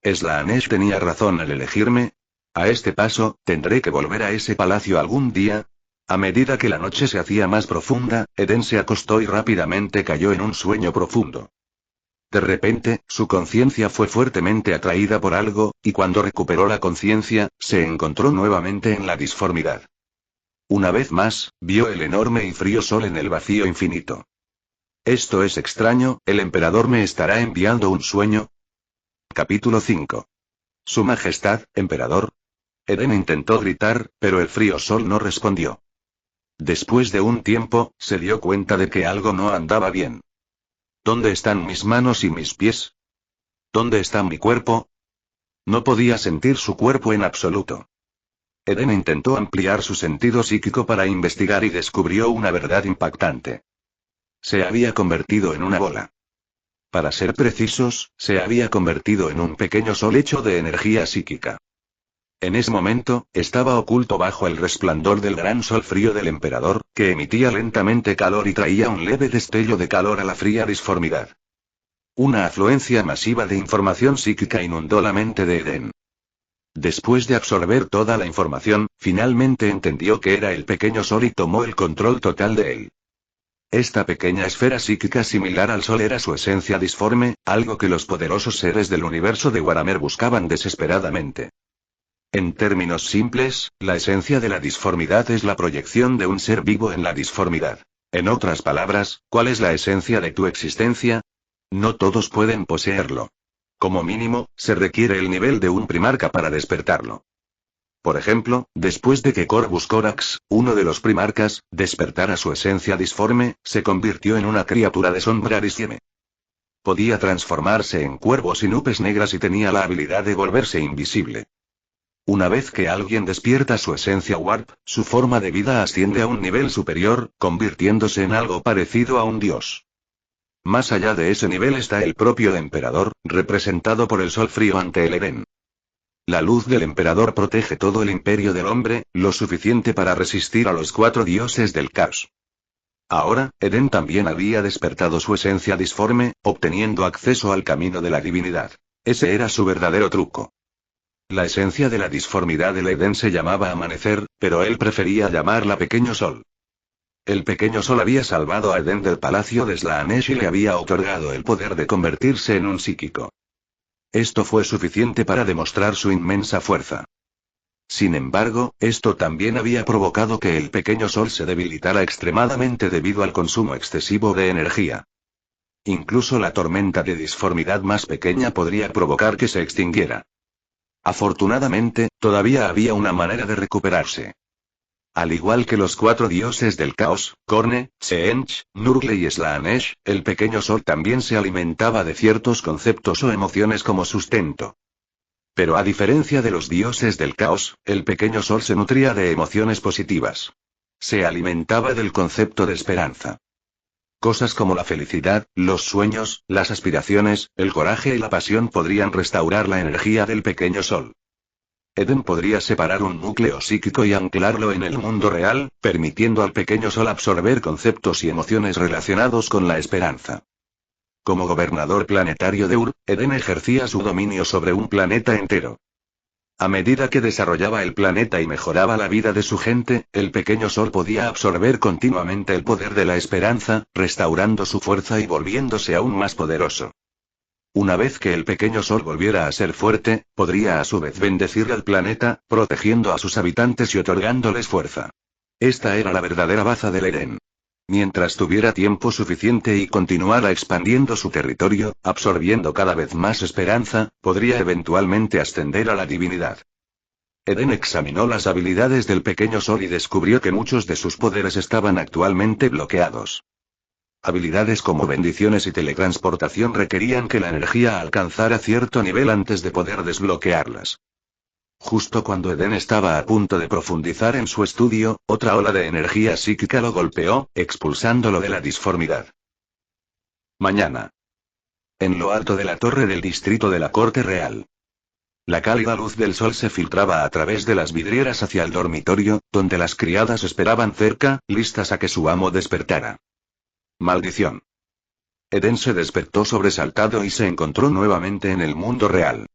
¿Slaanesh tenía razón al elegirme? A este paso, ¿tendré que volver a ese palacio algún día? A medida que la noche se hacía más profunda, Eden se acostó y rápidamente cayó en un sueño profundo. De repente, su conciencia fue fuertemente atraída por algo, y cuando recuperó la conciencia, se encontró nuevamente en la disformidad. Una vez más, vio el enorme y frío sol en el vacío infinito. Esto es extraño, ¿el emperador me estará enviando un sueño? Capítulo 5. Su Majestad, emperador. Eden intentó gritar, pero el frío sol no respondió. Después de un tiempo, se dio cuenta de que algo no andaba bien. ¿Dónde están mis manos y mis pies? ¿Dónde está mi cuerpo? No podía sentir su cuerpo en absoluto. Eden intentó ampliar su sentido psíquico para investigar y descubrió una verdad impactante. Se había convertido en una bola. Para ser precisos, se había convertido en un pequeño sol hecho de energía psíquica. En ese momento, estaba oculto bajo el resplandor del gran sol frío del emperador, que emitía lentamente calor y traía un leve destello de calor a la fría disformidad. Una afluencia masiva de información psíquica inundó la mente de Eden. Después de absorber toda la información, finalmente entendió que era el pequeño sol y tomó el control total de él. Esta pequeña esfera psíquica similar al sol era su esencia disforme, algo que los poderosos seres del universo de Waramer buscaban desesperadamente. En términos simples, la esencia de la disformidad es la proyección de un ser vivo en la disformidad. En otras palabras, ¿cuál es la esencia de tu existencia? No todos pueden poseerlo. Como mínimo, se requiere el nivel de un primarca para despertarlo. Por ejemplo, después de que Corvus Corax, uno de los primarcas, despertara su esencia disforme, se convirtió en una criatura de sombra arisieme. Podía transformarse en cuervos y nubes negras y tenía la habilidad de volverse invisible. Una vez que alguien despierta su esencia Warp, su forma de vida asciende a un nivel superior, convirtiéndose en algo parecido a un dios. Más allá de ese nivel está el propio emperador, representado por el sol frío ante el Eden. La luz del emperador protege todo el imperio del hombre, lo suficiente para resistir a los 4 dioses del caos. Ahora, Eden también había despertado su esencia disforme, obteniendo acceso al camino de la divinidad. Ese era su verdadero truco. La esencia de la disformidad del Eden se llamaba amanecer, pero él prefería llamarla pequeño sol. El pequeño sol había salvado a Eden del palacio de Slaanesh y le había otorgado el poder de convertirse en un psíquico. Esto fue suficiente para demostrar su inmensa fuerza. Sin embargo, esto también había provocado que el pequeño sol se debilitara extremadamente debido al consumo excesivo de energía. Incluso la tormenta de disformidad más pequeña podría provocar que se extinguiera. Afortunadamente, todavía había una manera de recuperarse. Al igual que los 4 dioses del caos, Korne, Tseentch, Nurgle y Slaanesh, el pequeño sol también se alimentaba de ciertos conceptos o emociones como sustento. Pero a diferencia de los dioses del caos, el pequeño sol se nutría de emociones positivas. Se alimentaba del concepto de esperanza. Cosas como la felicidad, los sueños, las aspiraciones, el coraje y la pasión podrían restaurar la energía del pequeño sol. Eden podría separar un núcleo psíquico y anclarlo en el mundo real, permitiendo al pequeño sol absorber conceptos y emociones relacionados con la esperanza. Como gobernador planetario de Ur, Eden ejercía su dominio sobre un planeta entero. A medida que desarrollaba el planeta y mejoraba la vida de su gente, el pequeño sol podía absorber continuamente el poder de la esperanza, restaurando su fuerza y volviéndose aún más poderoso. Una vez que el pequeño sol volviera a ser fuerte, podría a su vez bendecir al planeta, protegiendo a sus habitantes y otorgándoles fuerza. Esta era la verdadera baza del Eden. Mientras tuviera tiempo suficiente y continuara expandiendo su territorio, absorbiendo cada vez más esperanza, podría eventualmente ascender a la divinidad. Eden examinó las habilidades del pequeño sol y descubrió que muchos de sus poderes estaban actualmente bloqueados. Habilidades como bendiciones y teletransportación requerían que la energía alcanzara cierto nivel antes de poder desbloquearlas. Justo cuando Eden estaba a punto de profundizar en su estudio, otra ola de energía psíquica lo golpeó, expulsándolo de la disformidad. Mañana. En lo alto de la torre del distrito de la Corte Real. La cálida luz del sol se filtraba a través de las vidrieras hacia el dormitorio, donde las criadas esperaban cerca, listas a que su amo despertara. Maldición. Eden se despertó sobresaltado y se encontró nuevamente en el mundo real.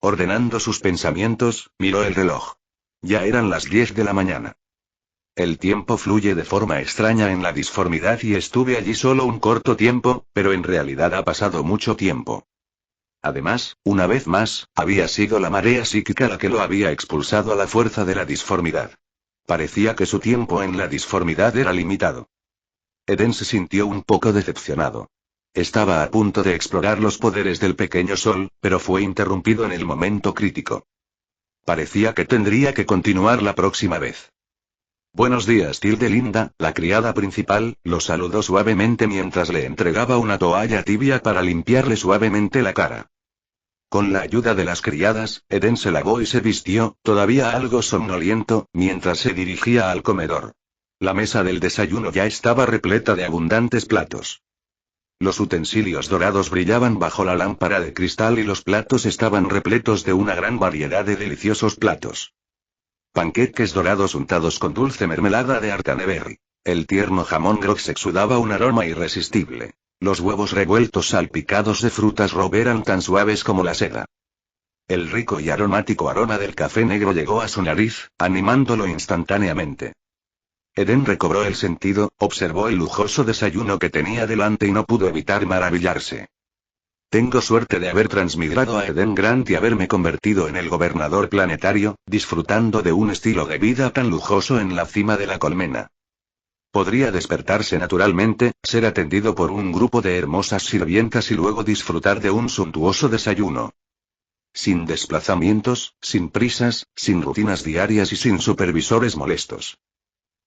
Ordenando sus pensamientos, miró el reloj. Ya eran las 10 de la mañana. El tiempo fluye de forma extraña en la disformidad y estuve allí solo un corto tiempo, pero en realidad ha pasado mucho tiempo. Además, una vez más, había sido la marea psíquica la que lo había expulsado a la fuerza de la disformidad. Parecía que su tiempo en la disformidad era limitado. Eden se sintió un poco decepcionado. Estaba a punto de explorar los poderes del pequeño sol, pero fue interrumpido en el momento crítico. Parecía que tendría que continuar la próxima vez. Buenos días, tilde Linda, la criada principal, lo saludó suavemente mientras le entregaba una toalla tibia para limpiarle suavemente la cara. Con la ayuda de las criadas, Eden se lavó y se vistió, todavía algo somnoliento, mientras se dirigía al comedor. La mesa del desayuno ya estaba repleta de abundantes platos. Los utensilios dorados brillaban bajo la lámpara de cristal y los platos estaban repletos de una gran variedad de deliciosos platos. Panqueques dorados untados con dulce mermelada de arcaneberry. El tierno jamón grox exudaba un aroma irresistible. Los huevos revueltos salpicados de frutas robe eran tan suaves como la seda. El rico y aromático aroma del café negro llegó a su nariz, animándolo instantáneamente. Eden recobró el sentido, observó el lujoso desayuno que tenía delante y no pudo evitar maravillarse. Tengo suerte de haber transmigrado a Eden Grant y haberme convertido en el gobernador planetario, disfrutando de un estilo de vida tan lujoso en la cima de la colmena. Podría despertarse naturalmente, ser atendido por un grupo de hermosas sirvientas y luego disfrutar de un suntuoso desayuno. Sin desplazamientos, sin prisas, sin rutinas diarias y sin supervisores molestos.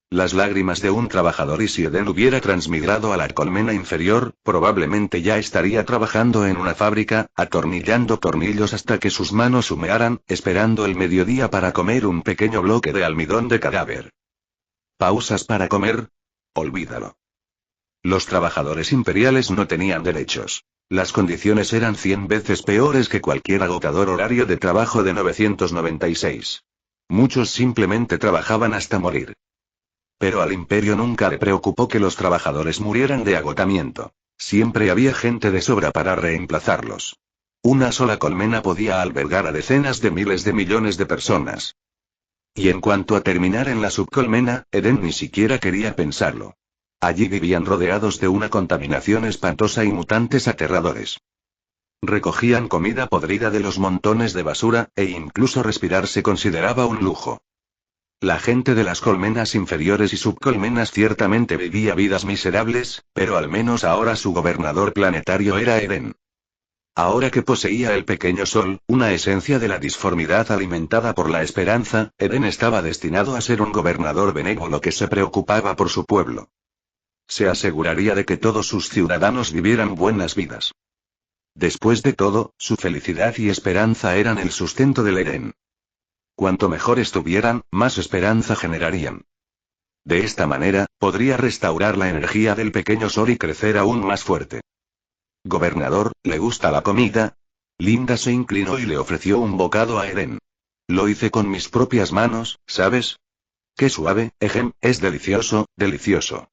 Las lágrimas de un trabajador, y si Eden hubiera transmigrado a la colmena inferior, probablemente ya estaría trabajando en una fábrica, atornillando tornillos hasta que sus manos humearan, esperando el mediodía para comer un pequeño bloque de almidón de cadáver. ¿Pausas para comer? Olvídalo. Los trabajadores imperiales no tenían derechos. Las condiciones eran 100 veces peores que cualquier agotador horario de trabajo de 996. Muchos simplemente trabajaban hasta morir. Pero al imperio nunca le preocupó que los trabajadores murieran de agotamiento. Siempre había gente de sobra para reemplazarlos. Una sola colmena podía albergar a decenas de miles de millones de personas. Y en cuanto a terminar en la subcolmena, Eden ni siquiera quería pensarlo. Allí vivían rodeados de una contaminación espantosa y mutantes aterradores. Recogían comida podrida de los montones de basura, e incluso respirar se consideraba un lujo. La gente de las colmenas inferiores y subcolmenas ciertamente vivía vidas miserables, pero al menos ahora su gobernador planetario era Eden. Ahora que poseía el pequeño sol, una esencia de la disformidad alimentada por la esperanza, Eden estaba destinado a ser un gobernador benévolo que se preocupaba por su pueblo. Se aseguraría de que todos sus ciudadanos vivieran buenas vidas. Después de todo, su felicidad y esperanza eran el sustento del Eden. Cuanto mejor estuvieran, más esperanza generarían. De esta manera, podría restaurar la energía del pequeño sol y crecer aún más fuerte. Gobernador, ¿le gusta la comida? Linda se inclinó y le ofreció un bocado a Eden. Lo hice con mis propias manos, ¿sabes? Qué suave, es delicioso, delicioso.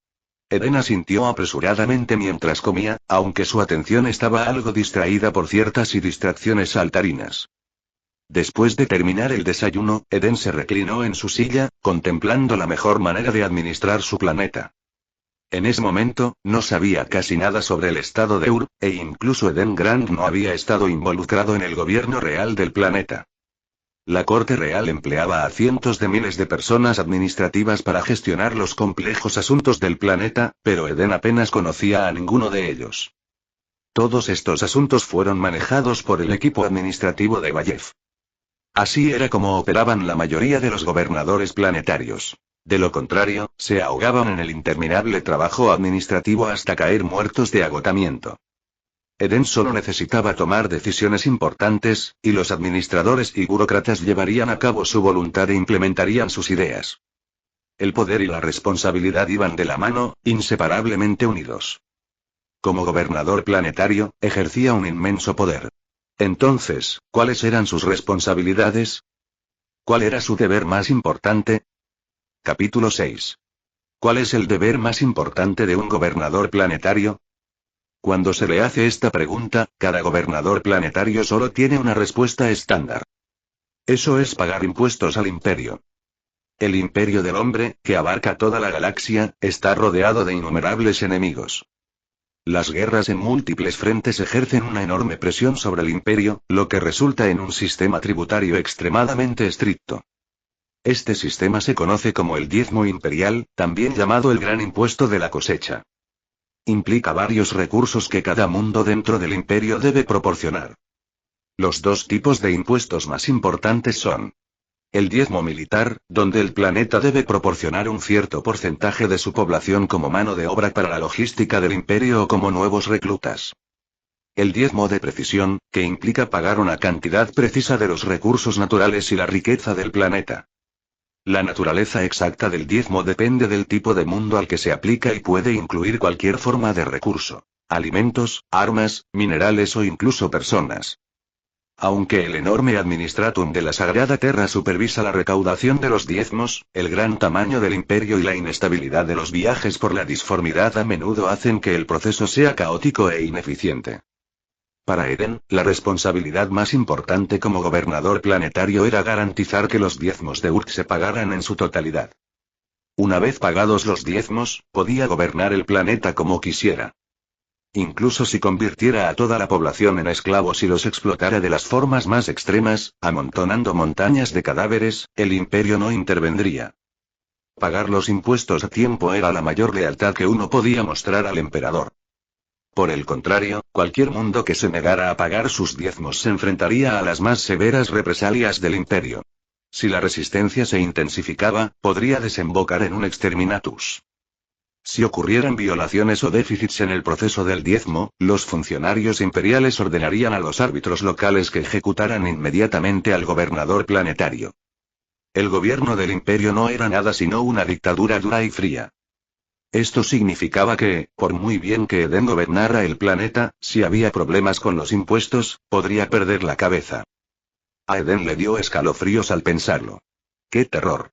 Eden asintió apresuradamente mientras comía, aunque su atención estaba algo distraída por ciertas distracciones saltarinas. Después de terminar el desayuno, Eden se reclinó en su silla, contemplando la mejor manera de administrar su planeta. En ese momento, no sabía casi nada sobre el estado de Ur, e incluso Eden Grant no había estado involucrado en el gobierno real del planeta. La corte real empleaba a cientos de miles de personas administrativas para gestionar los complejos asuntos del planeta, pero Eden apenas conocía a ninguno de ellos. Todos estos asuntos fueron manejados por el equipo administrativo de Bayev. Así era como operaban la mayoría de los gobernadores planetarios. De lo contrario, se ahogaban en el interminable trabajo administrativo hasta caer muertos de agotamiento. Eden solo necesitaba tomar decisiones importantes, y los administradores y burócratas llevarían a cabo su voluntad e implementarían sus ideas. El poder y la responsabilidad iban de la mano, inseparablemente unidos. Como gobernador planetario, ejercía un inmenso poder. Entonces, ¿cuáles eran sus responsabilidades? ¿Cuál era su deber más importante? Capítulo 6. ¿Cuál es el deber más importante de un gobernador planetario? Cuando se le hace esta pregunta, cada gobernador planetario solo tiene una respuesta estándar. Eso es pagar impuestos al imperio. El imperio del hombre, que abarca toda la galaxia, está rodeado de innumerables enemigos. Las guerras en múltiples frentes ejercen una enorme presión sobre el imperio, lo que resulta en un sistema tributario extremadamente estricto. Este sistema se conoce como el diezmo imperial, también llamado el gran impuesto de la cosecha. Implica varios recursos que cada mundo dentro del imperio debe proporcionar. Los dos tipos de impuestos más importantes son El diezmo militar, donde el planeta debe proporcionar un cierto porcentaje de su población como mano de obra para la logística del imperio o como nuevos reclutas. El diezmo de precisión, que implica pagar una cantidad precisa de los recursos naturales y la riqueza del planeta. La naturaleza exacta del diezmo depende del tipo de mundo al que se aplica y puede incluir cualquier forma de recurso. Alimentos, armas, minerales o incluso personas. Aunque el enorme administratum de la Sagrada Terra supervisa la recaudación de los diezmos, el gran tamaño del imperio y la inestabilidad de los viajes por la disformidad a menudo hacen que el proceso sea caótico e ineficiente. Para Eden, la responsabilidad más importante como gobernador planetario era garantizar que los diezmos de Urk se pagaran en su totalidad. Una vez pagados los diezmos, podía gobernar el planeta como quisiera. Incluso si convirtiera a toda la población en esclavos y los explotara de las formas más extremas, amontonando montañas de cadáveres, el imperio no intervendría. Pagar los impuestos a tiempo era la mayor lealtad que uno podía mostrar al emperador. Por el contrario, cualquier mundo que se negara a pagar sus diezmos se enfrentaría a las más severas represalias del imperio. Si la resistencia se intensificaba, podría desembocar en un exterminatus. Si ocurrieran violaciones o déficits en el proceso del diezmo, los funcionarios imperiales ordenarían a los árbitros locales que ejecutaran inmediatamente al gobernador planetario. El gobierno del imperio no era nada sino una dictadura dura y fría. Esto significaba que, por muy bien que Eden gobernara el planeta, si había problemas con los impuestos, podría perder la cabeza. A Eden le dio escalofríos al pensarlo. ¡Qué terror!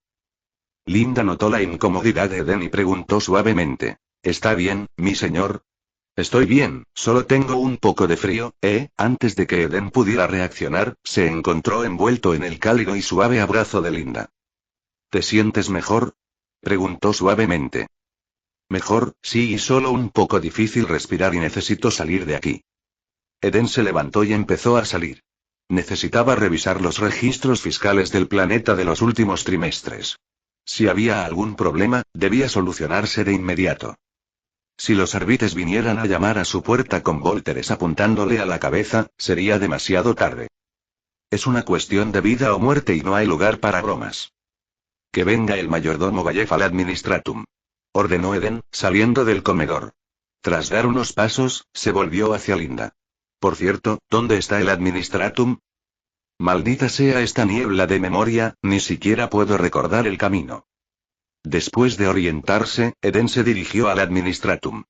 Linda notó la incomodidad de Eden y preguntó suavemente. ¿Está bien, mi señor? Estoy bien, solo tengo un poco de frío, ¿eh? Antes de que Eden pudiera reaccionar, se encontró envuelto en el cálido y suave abrazo de Linda. ¿Te sientes mejor? Preguntó suavemente. Mejor, sí, y solo un poco difícil respirar y necesito salir de aquí. Eden se levantó y empezó a salir. Necesitaba revisar los registros fiscales del planeta de los últimos trimestres. Si había algún problema, debía solucionarse de inmediato. Si los árbitres vinieran a llamar a su puerta con Volteres apuntándole a la cabeza, sería demasiado tarde. Es una cuestión de vida o muerte y no hay lugar para bromas. Que venga el mayordomo Vallef al administratum. Ordenó Eden, saliendo del comedor. Tras dar unos pasos, se volvió hacia Linda. Por cierto, ¿dónde está el administratum? Maldita sea esta niebla de memoria, ni siquiera puedo recordar el camino. Después de orientarse, Eden se dirigió al administratum.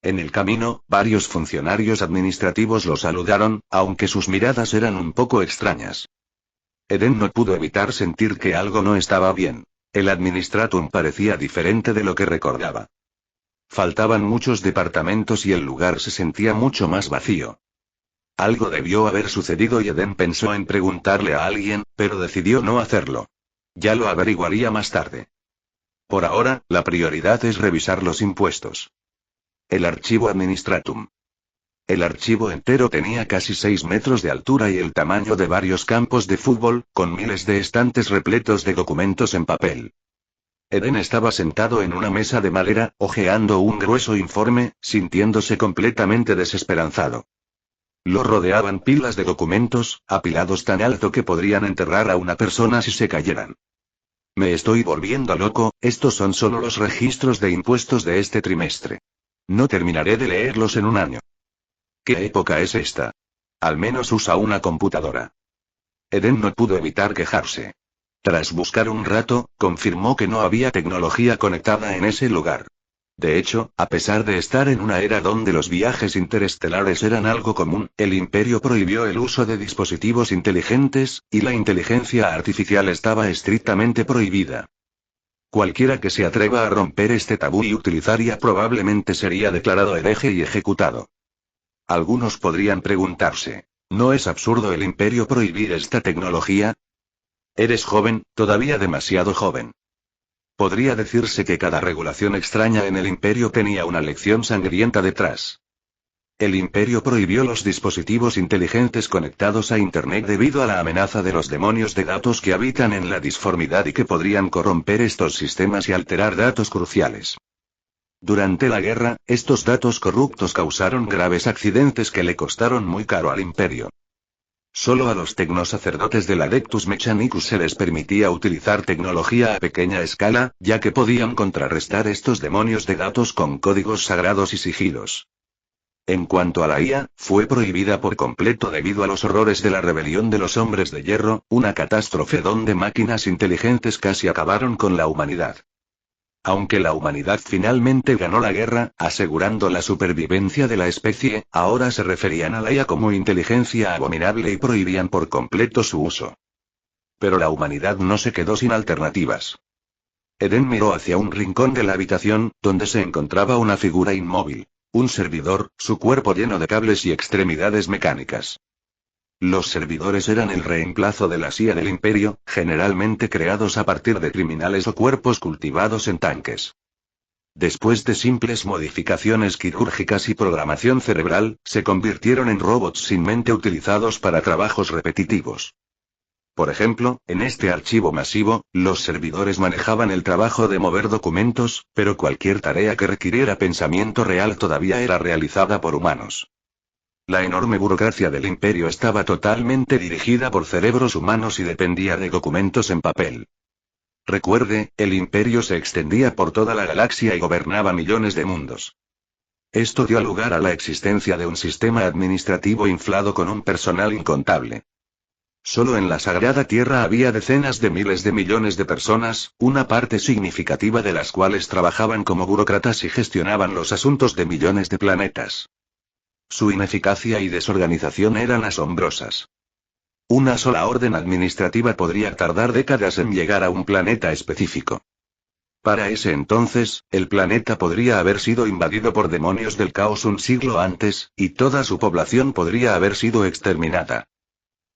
En el camino, varios funcionarios administrativos lo saludaron, aunque sus miradas eran un poco extrañas. Eden no pudo evitar sentir que algo no estaba bien. El administratum parecía diferente de lo que recordaba. Faltaban muchos departamentos y el lugar se sentía mucho más vacío. Algo debió haber sucedido y Eden pensó en preguntarle a alguien, pero decidió no hacerlo. Ya lo averiguaría más tarde. Por ahora, la prioridad es revisar los impuestos. El archivo administratum. El archivo entero tenía casi 6 metros de altura y el tamaño de varios campos de fútbol, con miles de estantes repletos de documentos en papel. Eden estaba sentado en una mesa de madera, hojeando un grueso informe, sintiéndose completamente desesperanzado. Lo rodeaban pilas de documentos, apilados tan alto que podrían enterrar a una persona si se cayeran. Me estoy volviendo loco, estos son solo los registros de impuestos de este trimestre. No terminaré de leerlos en un año. ¿Qué época es esta? Al menos usa una computadora. Eden no pudo evitar quejarse. Tras buscar un rato, confirmó que no había tecnología conectada en ese lugar. De hecho, a pesar de estar en una era donde los viajes interestelares eran algo común, el imperio prohibió el uso de dispositivos inteligentes, y la inteligencia artificial estaba estrictamente prohibida. Cualquiera que se atreva a romper este tabú y utilizar IA probablemente sería declarado hereje y ejecutado. Algunos podrían preguntarse, ¿no es absurdo el imperio prohibir esta tecnología? Eres joven, todavía demasiado joven. Podría decirse que cada regulación extraña en el imperio tenía una lección sangrienta detrás. El imperio prohibió los dispositivos inteligentes conectados a Internet debido a la amenaza de los demonios de datos que habitan en la disformidad y que podrían corromper estos sistemas y alterar datos cruciales. Durante la guerra, estos datos corruptos causaron graves accidentes que le costaron muy caro al imperio. Solo a los tecnosacerdotes del Adeptus Mechanicus se les permitía utilizar tecnología a pequeña escala, ya que podían contrarrestar estos demonios de datos con códigos sagrados y sigilos. En cuanto a la IA, fue prohibida por completo debido a los horrores de la rebelión de los hombres de hierro, una catástrofe donde máquinas inteligentes casi acabaron con la humanidad. Aunque la humanidad finalmente ganó la guerra, asegurando la supervivencia de la especie, ahora se referían a la IA como inteligencia abominable y prohibían por completo su uso. Pero la humanidad no se quedó sin alternativas. Eden miró hacia un rincón de la habitación, donde se encontraba una figura inmóvil. Un servidor, su cuerpo lleno de cables y extremidades mecánicas. Los servidores eran el reemplazo de la IA del Imperio, generalmente creados a partir de criminales o cuerpos cultivados en tanques. Después de simples modificaciones quirúrgicas y programación cerebral, se convirtieron en robots sin mente utilizados para trabajos repetitivos. Por ejemplo, en este archivo masivo, los servidores manejaban el trabajo de mover documentos, pero cualquier tarea que requiriera pensamiento real todavía era realizada por humanos. La enorme burocracia del Imperio estaba totalmente dirigida por cerebros humanos y dependía de documentos en papel. Recuerde, el Imperio se extendía por toda la galaxia y gobernaba millones de mundos. Esto dio lugar a la existencia de un sistema administrativo inflado con un personal incontable. Solo en la Sagrada Tierra había decenas de miles de millones de personas, una parte significativa de las cuales trabajaban como burócratas y gestionaban los asuntos de millones de planetas. Su ineficacia y desorganización eran asombrosas. Una sola orden administrativa podría tardar décadas en llegar a un planeta específico. Para ese entonces, el planeta podría haber sido invadido por demonios del caos un siglo antes, y toda su población podría haber sido exterminada.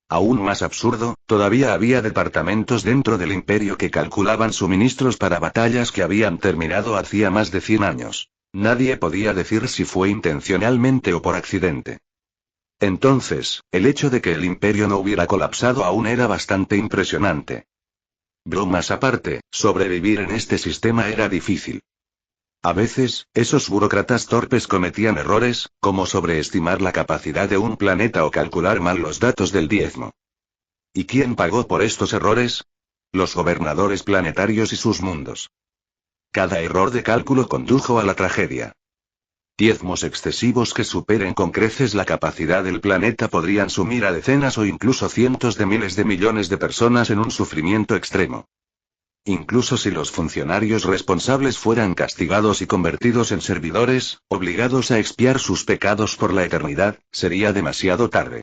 Aún más absurdo, todavía había departamentos dentro del Imperio que calculaban suministros para batallas que habían terminado hacía más de 100 años. Nadie podía decir si fue intencionalmente o por accidente. Entonces, el hecho de que el Imperio no hubiera colapsado aún era bastante impresionante. Bromas aparte, sobrevivir en este sistema era difícil. A veces, esos burócratas torpes cometían errores, como sobreestimar la capacidad de un planeta o calcular mal los datos del diezmo. ¿Y quién pagó por estos errores? Los gobernadores planetarios y sus mundos. Cada error de cálculo condujo a la tragedia. Diezmos excesivos que superen con creces la capacidad del planeta podrían sumir a decenas o incluso cientos de miles de millones de personas en un sufrimiento extremo. Incluso si los funcionarios responsables fueran castigados y convertidos en servidores, obligados a expiar sus pecados por la eternidad, sería demasiado tarde.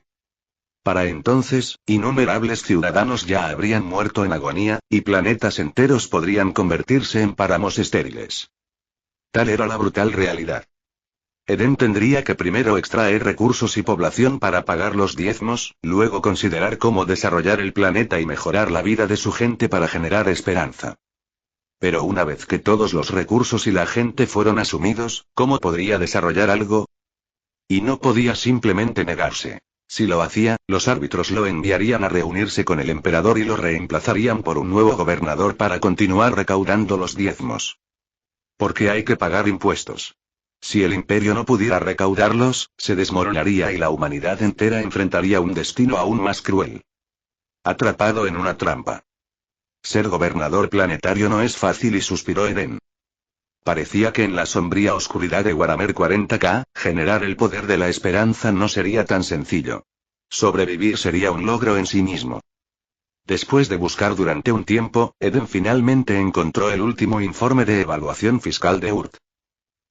Para entonces, innumerables ciudadanos ya habrían muerto en agonía, y planetas enteros podrían convertirse en páramos estériles. Tal era la brutal realidad. Eden tendría que primero extraer recursos y población para pagar los diezmos, luego considerar cómo desarrollar el planeta y mejorar la vida de su gente para generar esperanza. Pero una vez que todos los recursos y la gente fueron asumidos, ¿cómo podría desarrollar algo? Y no podía simplemente negarse. Si lo hacía, los árbitros lo enviarían a reunirse con el emperador y lo reemplazarían por un nuevo gobernador para continuar recaudando los diezmos. Porque hay que pagar impuestos. Si el imperio no pudiera recaudarlos, se desmoronaría y la humanidad entera enfrentaría un destino aún más cruel. Atrapado en una trampa. Ser gobernador planetario no es fácil, y suspiró Eden. Parecía que en la sombría oscuridad de Warhammer 40K, generar el poder de la esperanza no sería tan sencillo. Sobrevivir sería un logro en sí mismo. Después de buscar durante un tiempo, Eden finalmente encontró el último informe de evaluación fiscal de URT.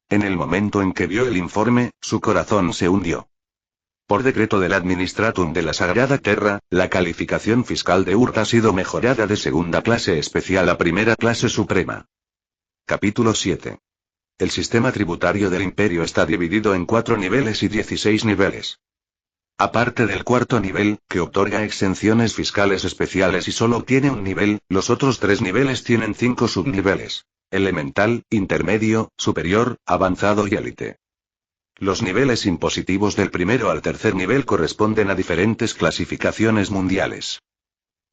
En el momento en que vio el informe, su corazón se hundió. Por decreto del Administratum de la Sagrada Terra, la calificación fiscal de URT ha sido mejorada de segunda clase especial a primera clase suprema. Capítulo 7. El sistema tributario del Imperio está dividido en 4 niveles y 16 niveles. Aparte del cuarto nivel, que otorga exenciones fiscales especiales y solo tiene un nivel, los otros 3 niveles tienen 5 subniveles. Elemental, intermedio, superior, avanzado y élite. Los niveles impositivos del primero al tercer nivel corresponden a diferentes clasificaciones mundiales.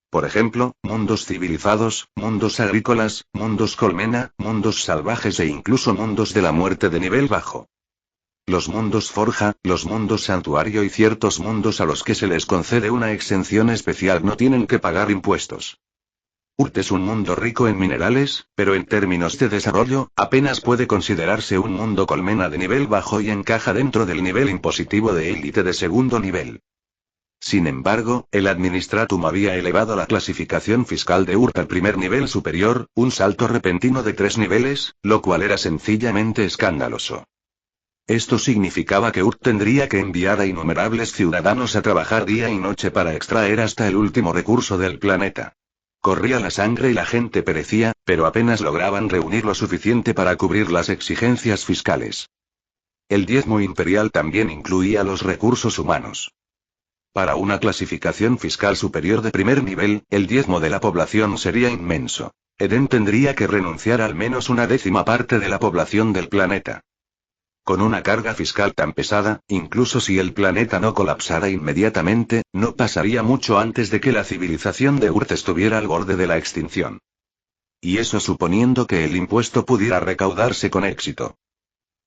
Por ejemplo, mundos civilizados, mundos agrícolas, mundos colmena, mundos salvajes e incluso mundos de la muerte de nivel bajo. Los mundos forja, los mundos santuario y ciertos mundos a los que se les concede una exención especial no tienen que pagar impuestos. Urt es un mundo rico en minerales, pero en términos de desarrollo, apenas puede considerarse un mundo colmena de nivel bajo y encaja dentro del nivel impositivo de élite de segundo nivel. Sin embargo, el Administratum había elevado la clasificación fiscal de Urt al primer nivel superior, un salto repentino de 3 niveles, lo cual era sencillamente escandaloso. Esto significaba que Urt tendría que enviar a innumerables ciudadanos a trabajar día y noche para extraer hasta el último recurso del planeta. Corría la sangre y la gente perecía, pero apenas lograban reunir lo suficiente para cubrir las exigencias fiscales. El diezmo imperial también incluía los recursos humanos. Para una clasificación fiscal superior de primer nivel, el diezmo de la población sería inmenso. Eden tendría que renunciar al menos una décima parte de la población del planeta. Con una carga fiscal tan pesada, incluso si el planeta no colapsara inmediatamente, no pasaría mucho antes de que la civilización de Urt estuviera al borde de la extinción. Y eso suponiendo que el impuesto pudiera recaudarse con éxito.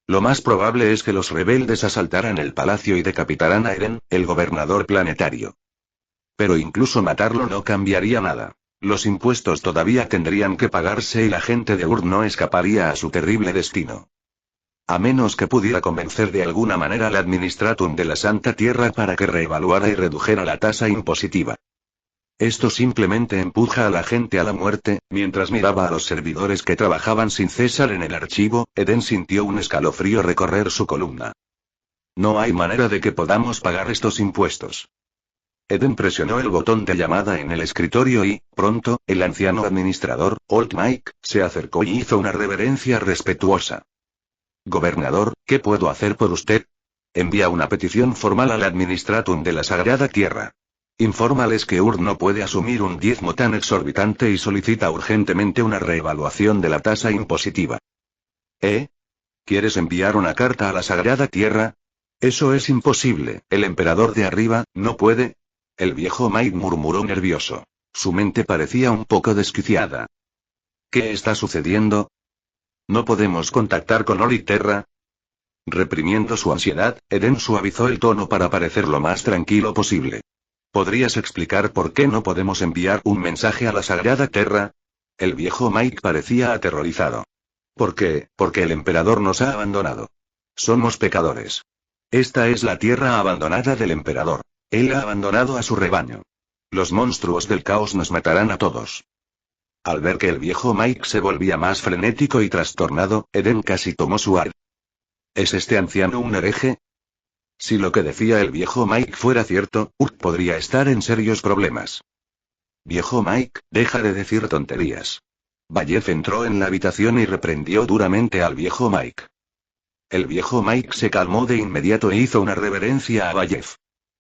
Lo más probable es que los rebeldes asaltaran el palacio y decapitaran a Eren, el gobernador planetario. Pero incluso matarlo no cambiaría nada. Los impuestos todavía tendrían que pagarse y la gente de Urt no escaparía a su terrible destino. A menos que pudiera convencer de alguna manera al Administratum de la Santa Tierra para que reevaluara y redujera la tasa impositiva. Esto simplemente empuja a la gente a la muerte. Mientras miraba a los servidores que trabajaban sin cesar en el archivo, Eden sintió un escalofrío recorrer su columna. No hay manera de que podamos pagar estos impuestos. Eden presionó el botón de llamada en el escritorio y, pronto, el anciano administrador, Old Mike, se acercó y hizo una reverencia respetuosa. Gobernador, ¿qué puedo hacer por usted? Envía una petición formal al Administratum de la Sagrada Tierra. Infórmales que Urt no puede asumir un diezmo tan exorbitante y solicita urgentemente una reevaluación de la tasa impositiva. ¿Quieres enviar una carta a la Sagrada Tierra? Eso es imposible, el emperador de arriba, no puede. El viejo Mike murmuró nervioso. Su mente parecía un poco desquiciada. ¿Qué está sucediendo? ¿No podemos contactar con Oliterra? Reprimiendo su ansiedad, Eden suavizó el tono para parecer lo más tranquilo posible. ¿Podrías explicar por qué no podemos enviar un mensaje a la Sagrada Tierra? El viejo Mike parecía aterrorizado. ¿Por qué? Porque el emperador nos ha abandonado. Somos pecadores. Esta es la tierra abandonada del emperador. Él ha abandonado a su rebaño. Los monstruos del caos nos matarán a todos. Al ver que el viejo Mike se volvía más frenético y trastornado, Eden casi tomó su ar. ¿Es este anciano un hereje? Si lo que decía el viejo Mike fuera cierto, Urt podría estar en serios problemas. Viejo Mike, deja de decir tonterías. Vallev entró en la habitación y reprendió duramente al viejo Mike. El viejo Mike se calmó de inmediato e hizo una reverencia a Vallev.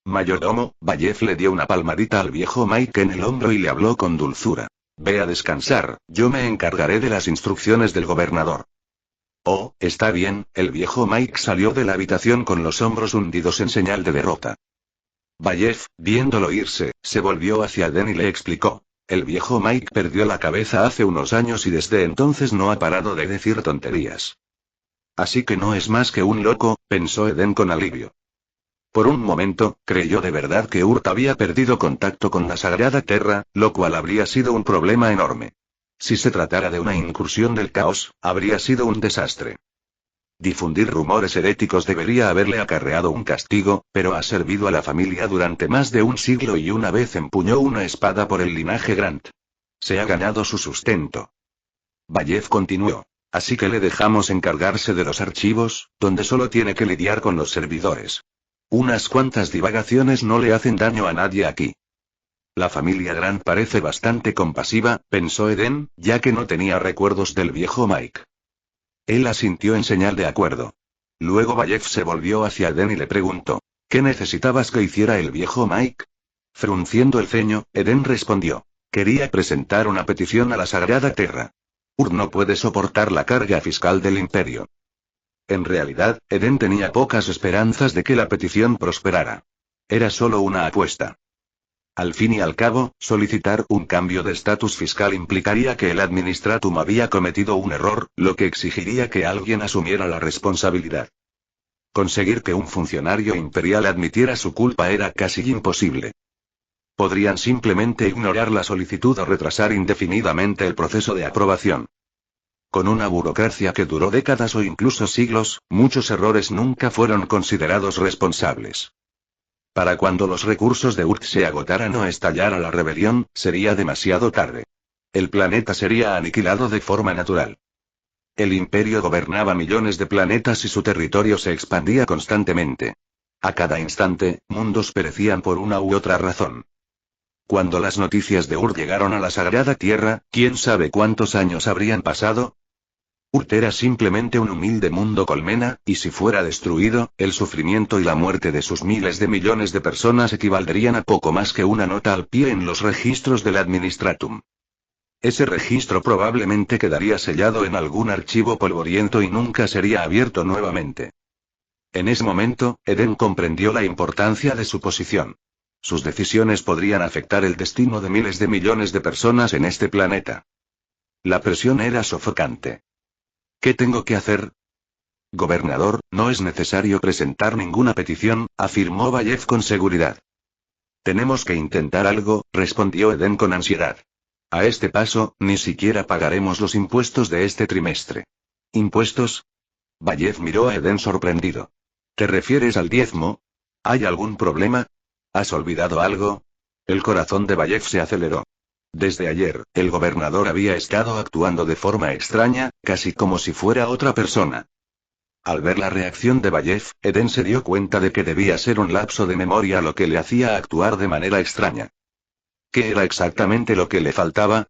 Mayordomo, Vallev le dio una palmadita al viejo Mike en el hombro y le habló con dulzura. Ve a descansar, yo me encargaré de las instrucciones del gobernador. Oh, está bien, el viejo Mike salió de la habitación con los hombros hundidos en señal de derrota. Vallev, viéndolo irse, se volvió hacia Eden y le explicó. El viejo Mike perdió la cabeza hace unos años y desde entonces no ha parado de decir tonterías. Así que no es más que un loco, pensó Eden con alivio. Por un momento, creyó de verdad que Urt había perdido contacto con la Sagrada Tierra, lo cual habría sido un problema enorme. Si se tratara de una incursión del caos, habría sido un desastre. Difundir rumores heréticos debería haberle acarreado un castigo, pero ha servido a la familia durante más de un siglo y una vez empuñó una espada por el linaje Grant. Se ha ganado su sustento. Vallev continuó. Así que le dejamos encargarse de los archivos, donde solo tiene que lidiar con los servidores. Unas cuantas divagaciones no le hacen daño a nadie aquí. La familia Grant parece bastante compasiva, pensó Eden, ya que no tenía recuerdos del viejo Mike. Él asintió en señal de acuerdo. Luego Vallev se volvió hacia Eden y le preguntó, ¿qué necesitabas que hiciera el viejo Mike? Frunciendo el ceño, Eden respondió, quería presentar una petición a la Sagrada Tierra. Urt no puede soportar la carga fiscal del imperio. En realidad, Eden tenía pocas esperanzas de que la petición prosperara. Era solo una apuesta. Al fin y al cabo, solicitar un cambio de estatus fiscal implicaría que el Administratum había cometido un error, lo que exigiría que alguien asumiera la responsabilidad. Conseguir que un funcionario imperial admitiera su culpa era casi imposible. Podrían simplemente ignorar la solicitud o retrasar indefinidamente el proceso de aprobación. Con una burocracia que duró décadas o incluso siglos, muchos errores nunca fueron considerados responsables. Para cuando los recursos de Urt se agotaran o estallara la rebelión, sería demasiado tarde. El planeta sería aniquilado de forma natural. El imperio gobernaba millones de planetas y su territorio se expandía constantemente. A cada instante, mundos perecían por una u otra razón. Cuando las noticias de Urt llegaron a la Sagrada Tierra, ¿quién sabe cuántos años habrían pasado? Urt era simplemente un humilde mundo colmena, y si fuera destruido, el sufrimiento y la muerte de sus miles de millones de personas equivaldrían a poco más que una nota al pie en los registros del Administratum. Ese registro probablemente quedaría sellado en algún archivo polvoriento y nunca sería abierto nuevamente. En ese momento, Eden comprendió la importancia de su posición. Sus decisiones podrían afectar el destino de miles de millones de personas en este planeta. La presión era sofocante. ¿Qué tengo que hacer? Gobernador, no es necesario presentar ninguna petición, afirmó Vallev con seguridad. Tenemos que intentar algo, respondió Eden con ansiedad. A este paso, ni siquiera pagaremos los impuestos de este trimestre. ¿Impuestos? Vallev miró a Eden sorprendido. ¿Te refieres al diezmo? ¿Hay algún problema? ¿Has olvidado algo? El corazón de Vallev se aceleró. Desde ayer, el gobernador había estado actuando de forma extraña, casi como si fuera otra persona. Al ver la reacción de Vallev, Eden se dio cuenta de que debía ser un lapso de memoria lo que le hacía actuar de manera extraña. ¿Qué era exactamente lo que le faltaba?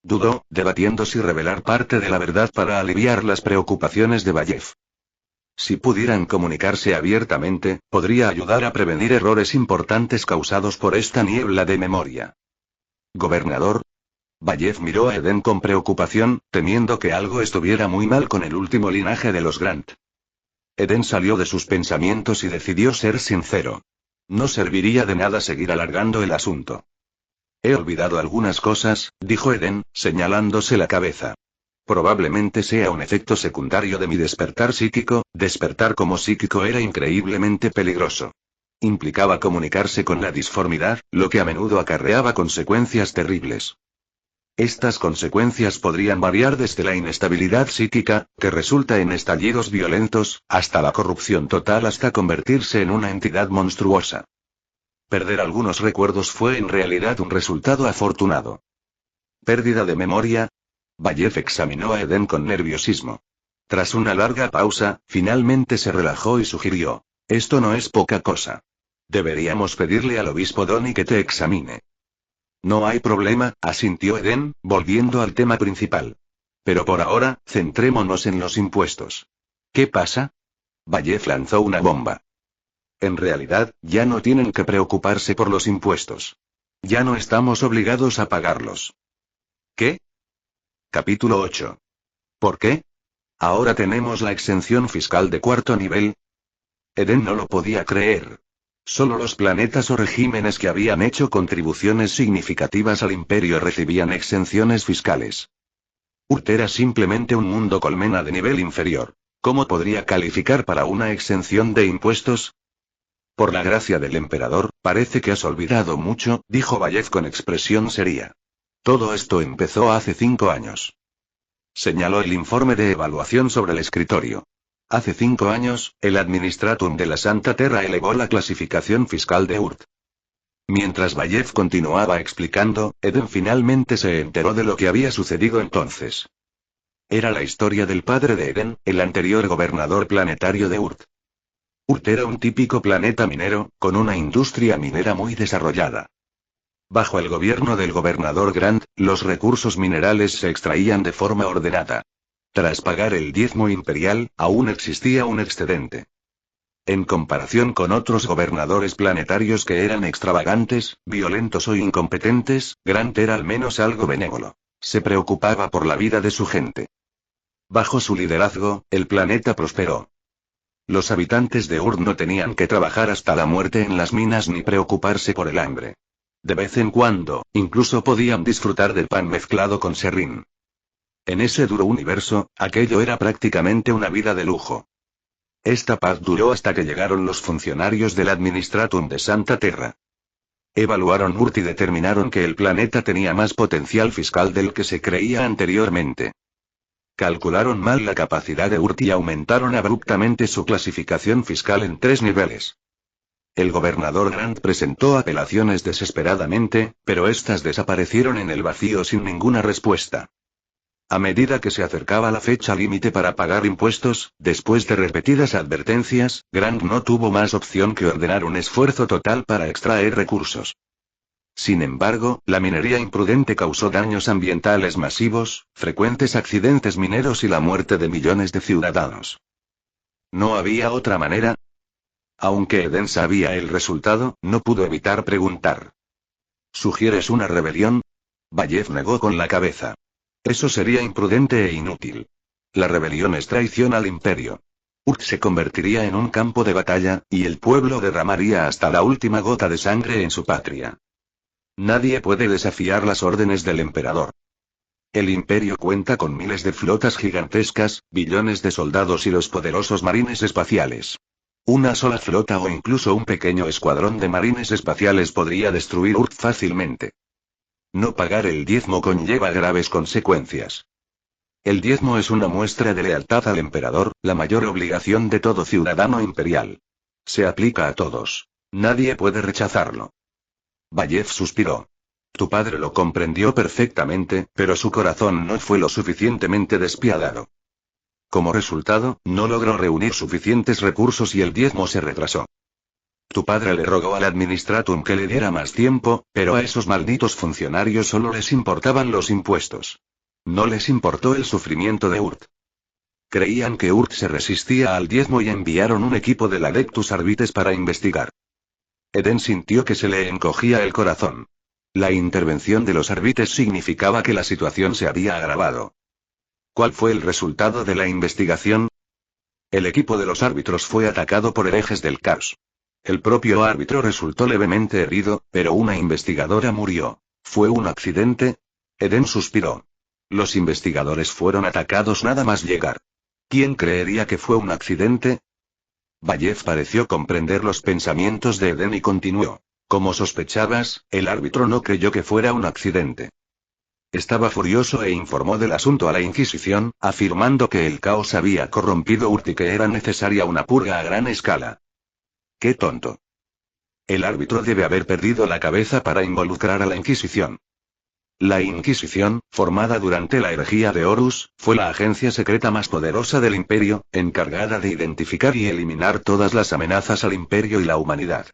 Dudó, debatiendo si revelar parte de la verdad para aliviar las preocupaciones de Vallev. Si pudieran comunicarse abiertamente, podría ayudar a prevenir errores importantes causados por esta niebla de memoria. Gobernador. Vallev miró a Eden con preocupación, temiendo que algo estuviera muy mal con el último linaje de los Grant. Eden salió de sus pensamientos y decidió ser sincero. No serviría de nada seguir alargando el asunto. He olvidado algunas cosas, dijo Eden, señalándose la cabeza. Probablemente sea un efecto secundario de mi despertar psíquico. Despertar como psíquico era increíblemente peligroso. Implicaba comunicarse con la disformidad, lo que a menudo acarreaba consecuencias terribles. Estas consecuencias podrían variar desde la inestabilidad psíquica, que resulta en estallidos violentos, hasta la corrupción total hasta convertirse en una entidad monstruosa. Perder algunos recuerdos fue en realidad un resultado afortunado. ¿Pérdida de memoria? Vallev examinó a Eden con nerviosismo. Tras una larga pausa, finalmente se relajó y sugirió. Esto no es poca cosa. Deberíamos pedirle al obispo Donny que te examine. No hay problema, asintió Eden, volviendo al tema principal. Pero por ahora, centrémonos en los impuestos. ¿Qué pasa? Vallev lanzó una bomba. En realidad, ya no tienen que preocuparse por los impuestos. Ya no estamos obligados a pagarlos. ¿Qué? Capítulo 8. ¿Por qué? Ahora tenemos la exención fiscal de cuarto nivel. Eden no lo podía creer. Solo los planetas o regímenes que habían hecho contribuciones significativas al imperio recibían exenciones fiscales. Urt era simplemente un mundo colmena de nivel inferior. ¿Cómo podría calificar para una exención de impuestos? Por la gracia del emperador, parece que has olvidado mucho, dijo Vallev con expresión seria. Todo esto empezó hace 5 años. Señaló el informe de evaluación sobre el escritorio. Hace 5 años, el Administratum de la Santa Terra elevó la clasificación fiscal de Urt. Mientras Vallev continuaba explicando, Eden finalmente se enteró de lo que había sucedido entonces. Era la historia del padre de Eden, el anterior gobernador planetario de Urt. Urt era un típico planeta minero, con una industria minera muy desarrollada. Bajo el gobierno del gobernador Grant, los recursos minerales se extraían de forma ordenada. Tras pagar el diezmo imperial, aún existía un excedente. En comparación con otros gobernadores planetarios que eran extravagantes, violentos o incompetentes, Grant era al menos algo benévolo. Se preocupaba por la vida de su gente. Bajo su liderazgo, el planeta prosperó. Los habitantes de Urt no tenían que trabajar hasta la muerte en las minas ni preocuparse por el hambre. De vez en cuando, incluso podían disfrutar del pan mezclado con serrín. En ese duro universo, aquello era prácticamente una vida de lujo. Esta paz duró hasta que llegaron los funcionarios del Administratum de Santa Terra. Evaluaron Urt y determinaron que el planeta tenía más potencial fiscal del que se creía anteriormente. Calcularon mal la capacidad de Urt y aumentaron abruptamente su clasificación fiscal en 3 niveles. El gobernador Grant presentó apelaciones desesperadamente, pero estas desaparecieron en el vacío sin ninguna respuesta. A medida que se acercaba la fecha límite para pagar impuestos, después de repetidas advertencias, Grant no tuvo más opción que ordenar un esfuerzo total para extraer recursos. Sin embargo, la minería imprudente causó daños ambientales masivos, frecuentes accidentes mineros y la muerte de millones de ciudadanos. ¿No había otra manera? Aunque Eden sabía el resultado, no pudo evitar preguntar. ¿Sugieres una rebelión? Vallev negó con la cabeza. Eso sería imprudente e inútil. La rebelión es traición al imperio. Urt se convertiría en un campo de batalla, y el pueblo derramaría hasta la última gota de sangre en su patria. Nadie puede desafiar las órdenes del emperador. El imperio cuenta con miles de flotas gigantescas, billones de soldados y los poderosos marines espaciales. Una sola flota o incluso un pequeño escuadrón de marines espaciales podría destruir Urt fácilmente. No pagar el diezmo conlleva graves consecuencias. El diezmo es una muestra de lealtad al emperador, la mayor obligación de todo ciudadano imperial. Se aplica a todos. Nadie puede rechazarlo. Vallev suspiró. Tu padre lo comprendió perfectamente, pero su corazón no fue lo suficientemente despiadado. Como resultado, no logró reunir suficientes recursos y el diezmo se retrasó. Tu padre le rogó al Administratum que le diera más tiempo, pero a esos malditos funcionarios solo les importaban los impuestos. No les importó el sufrimiento de Urt. Creían que Urt se resistía al diezmo y enviaron un equipo del Adeptus Arbites para investigar. Eden sintió que se le encogía el corazón. La intervención de los Arbites significaba que la situación se había agravado. ¿Cuál fue el resultado de la investigación? El equipo de los árbitros fue atacado por herejes del caos. El propio árbitro resultó levemente herido, pero una investigadora murió. ¿Fue un accidente? Eden suspiró. Los investigadores fueron atacados nada más llegar. ¿Quién creería que fue un accidente? Vallev pareció comprender los pensamientos de Eden y continuó. Como sospechabas, el árbitro no creyó que fuera un accidente. Estaba furioso e informó del asunto a la Inquisición, afirmando que el caos había corrompido Urt y que era necesaria una purga a gran escala. ¡Qué tonto! El árbitro debe haber perdido la cabeza para involucrar a la Inquisición. La Inquisición, formada durante la herejía de Horus, fue la agencia secreta más poderosa del imperio, encargada de identificar y eliminar todas las amenazas al imperio y la humanidad.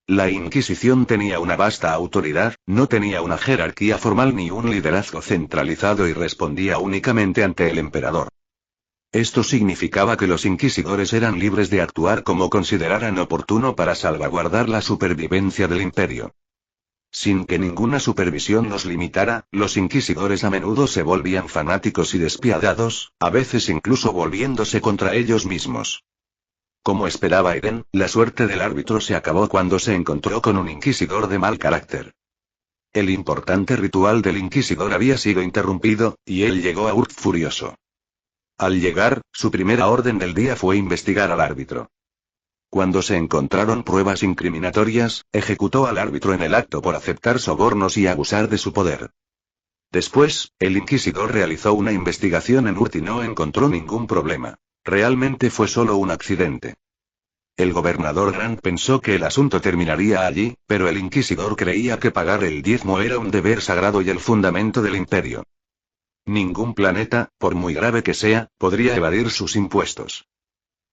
La Inquisición tenía una vasta autoridad, no tenía una jerarquía formal ni un liderazgo centralizado y respondía únicamente ante el emperador. Esto significaba que los inquisidores eran libres de actuar como consideraran oportuno para salvaguardar la supervivencia del imperio. Sin que ninguna supervisión los limitara, los inquisidores a menudo se volvían fanáticos y despiadados, a veces incluso volviéndose contra ellos mismos. Como esperaba Eden, la suerte del árbitro se acabó cuando se encontró con un inquisidor de mal carácter. El importante ritual del inquisidor había sido interrumpido, y él llegó a Urt furioso. Al llegar, su primera orden del día fue investigar al árbitro. Cuando se encontraron pruebas incriminatorias, ejecutó al árbitro en el acto por aceptar sobornos y abusar de su poder. Después, el inquisidor realizó una investigación en Urt y no encontró ningún problema. Realmente fue solo un accidente. El gobernador Grant pensó que el asunto terminaría allí, pero el inquisidor creía que pagar el diezmo era un deber sagrado y el fundamento del imperio. Ningún planeta, por muy grave que sea, podría evadir sus impuestos.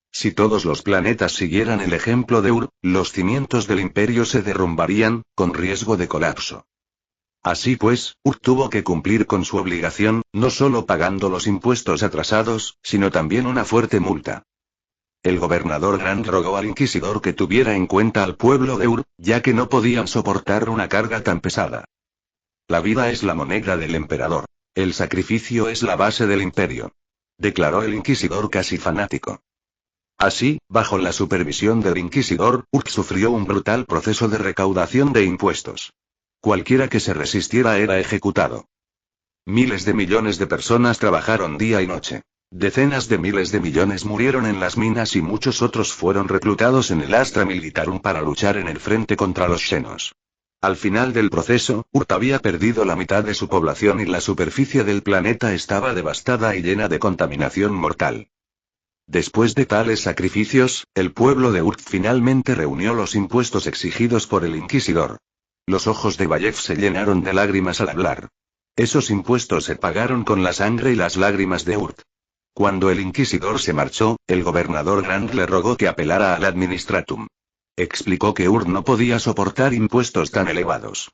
Si todos los planetas siguieran el ejemplo de Ur, los cimientos del imperio se derrumbarían, con riesgo de colapso. Así pues, Ur tuvo que cumplir con su obligación, no solo pagando los impuestos atrasados, sino también una fuerte multa. El gobernador Grant rogó al inquisidor que tuviera en cuenta al pueblo de Ur, ya que no podían soportar una carga tan pesada. La vida es la moneda del emperador. El sacrificio es la base del imperio, declaró el inquisidor casi fanático. Así, bajo la supervisión del inquisidor, Urt sufrió un brutal proceso de recaudación de impuestos. Cualquiera que se resistiera era ejecutado. Miles de millones de personas trabajaron día y noche. Decenas de miles de millones murieron en las minas y muchos otros fueron reclutados en el Astra Militarum para luchar en el frente contra los xenos. Al final del proceso, Urt había perdido la mitad de su población y la superficie del planeta estaba devastada y llena de contaminación mortal. Después de tales sacrificios, el pueblo de Urt finalmente reunió los impuestos exigidos por el Inquisidor. Los ojos de Bayef se llenaron de lágrimas al hablar. Esos impuestos se pagaron con la sangre y las lágrimas de Urt. Cuando el Inquisidor se marchó, el gobernador Grant le rogó que apelara al Administratum. Explicó que Urt no podía soportar impuestos tan elevados.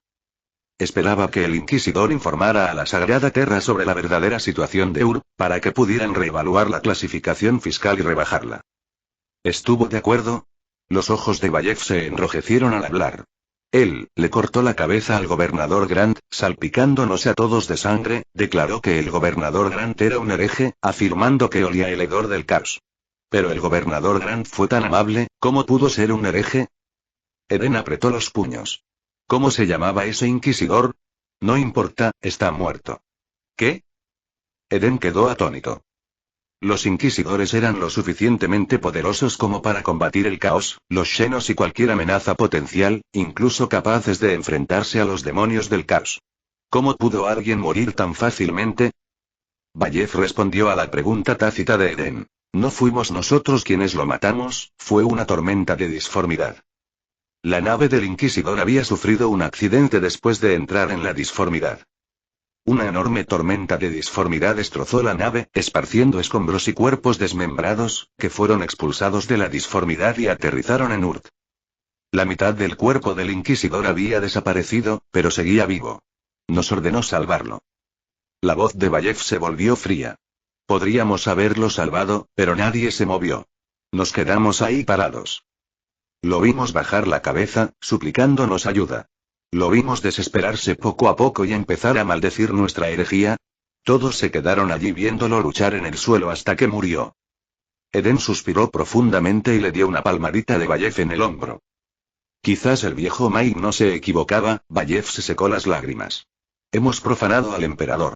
Esperaba que el Inquisidor informara a la Sagrada Terra sobre la verdadera situación de Urt, para que pudieran reevaluar la clasificación fiscal y rebajarla. ¿Estuvo de acuerdo? Los ojos de Bayef se enrojecieron al hablar. Él le cortó la cabeza al gobernador Grant, salpicándonos a todos de sangre, declaró que el gobernador Grant era un hereje, afirmando que olía el hedor del caos. Pero el gobernador Grant fue tan amable, ¿cómo pudo ser un hereje? Eden apretó los puños. ¿Cómo se llamaba ese inquisidor? No importa, está muerto. ¿Qué? Eden quedó atónito. Los inquisidores eran lo suficientemente poderosos como para combatir el caos, los xenos y cualquier amenaza potencial, incluso capaces de enfrentarse a los demonios del caos. ¿Cómo pudo alguien morir tan fácilmente? Bayef respondió a la pregunta tácita de Eden. No fuimos nosotros quienes lo matamos, fue una tormenta de disformidad. La nave del Inquisidor había sufrido un accidente después de entrar en la disformidad. Una enorme tormenta de disformidad destrozó la nave, esparciendo escombros y cuerpos desmembrados, que fueron expulsados de la disformidad y aterrizaron en Urt. La mitad del cuerpo del Inquisidor había desaparecido, pero seguía vivo. Nos ordenó salvarlo. La voz de Bayef se volvió fría. Podríamos haberlo salvado, pero nadie se movió. Nos quedamos ahí parados. Lo vimos bajar la cabeza, suplicándonos ayuda. Lo vimos desesperarse poco a poco y empezar a maldecir nuestra herejía. Todos se quedaron allí viéndolo luchar en el suelo hasta que murió. Eden suspiró profundamente y le dio una palmadita de Bayef en el hombro. Quizás el viejo Mike no se equivocaba, Bayef se secó las lágrimas. Hemos profanado al emperador.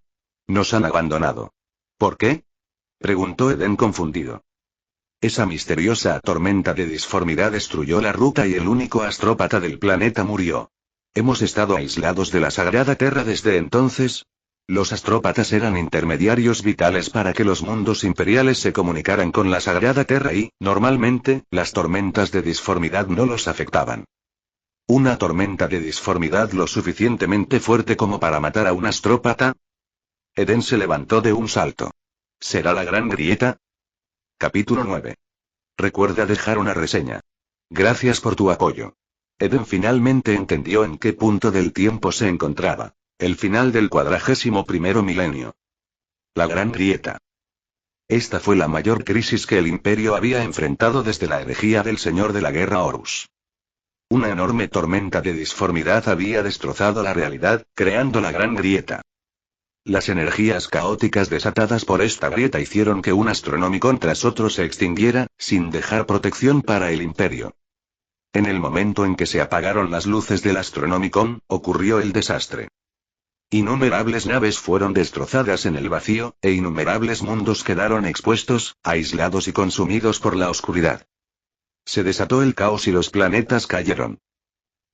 Nos han abandonado. ¿Por qué? Preguntó Eden confundido. Esa misteriosa tormenta de disformidad destruyó la ruta y el único astrópata del planeta murió. Hemos estado aislados de la Sagrada Terra desde entonces. Los astrópatas eran intermediarios vitales para que los mundos imperiales se comunicaran con la Sagrada Terra y, normalmente, las tormentas de disformidad no los afectaban. ¿Una tormenta de disformidad lo suficientemente fuerte como para matar a un astrópata? Eden se levantó de un salto. ¿Será la Gran Grieta? Capítulo 9. Recuerda dejar una reseña. Gracias por tu apoyo. Eden finalmente entendió en qué punto del tiempo se encontraba. El final del 41º milenio. La Gran Grieta. Esta fue la mayor crisis que el Imperio había enfrentado desde la herejía del Señor de la Guerra Horus. Una enorme tormenta de disformidad había destrozado la realidad, creando la Gran Grieta. Las energías caóticas desatadas por esta grieta hicieron que un Astronomicon tras otro se extinguiera, sin dejar protección para el Imperio. En el momento en que se apagaron las luces del Astronomicon, ocurrió el desastre. Innumerables naves fueron destrozadas en el vacío, e innumerables mundos quedaron expuestos, aislados y consumidos por la oscuridad. Se desató el caos y los planetas cayeron.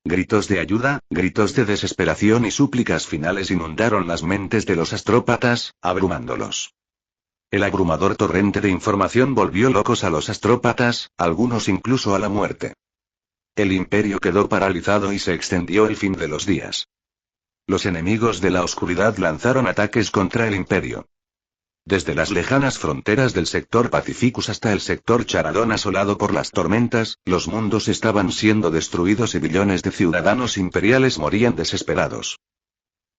Gritos de ayuda, gritos de desesperación y súplicas finales inundaron las mentes de los astrópatas, abrumándolos. El abrumador torrente de información volvió locos a los astrópatas, algunos incluso a la muerte. El Imperio quedó paralizado y se extendió el fin de los días. Los enemigos de la oscuridad lanzaron ataques contra el Imperio. Desde las lejanas fronteras del sector Pacificus hasta el sector Charadón asolado por las tormentas, los mundos estaban siendo destruidos y billones de ciudadanos imperiales morían desesperados.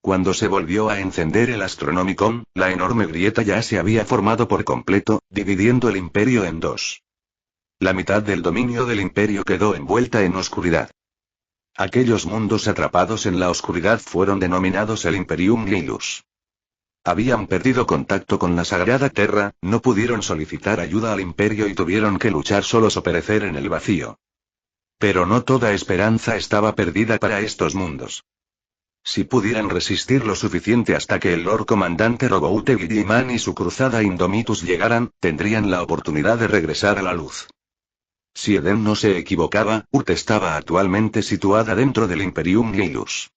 Cuando se volvió a encender el Astronomicon, la enorme grieta ya se había formado por completo, dividiendo el Imperio en dos. La mitad del dominio del Imperio quedó envuelta en oscuridad. Aquellos mundos atrapados en la oscuridad fueron denominados el Imperium Nihilus. Habían perdido contacto con la Sagrada Terra, no pudieron solicitar ayuda al Imperio y tuvieron que luchar solos o perecer en el vacío. Pero no toda esperanza estaba perdida para estos mundos. Si pudieran resistir lo suficiente hasta que el Lord Comandante Roboute Guilliman y su cruzada Indomitus llegaran, tendrían la oportunidad de regresar a la luz. Si Eden no se equivocaba, Urt estaba actualmente situada dentro del Imperium Nihilus.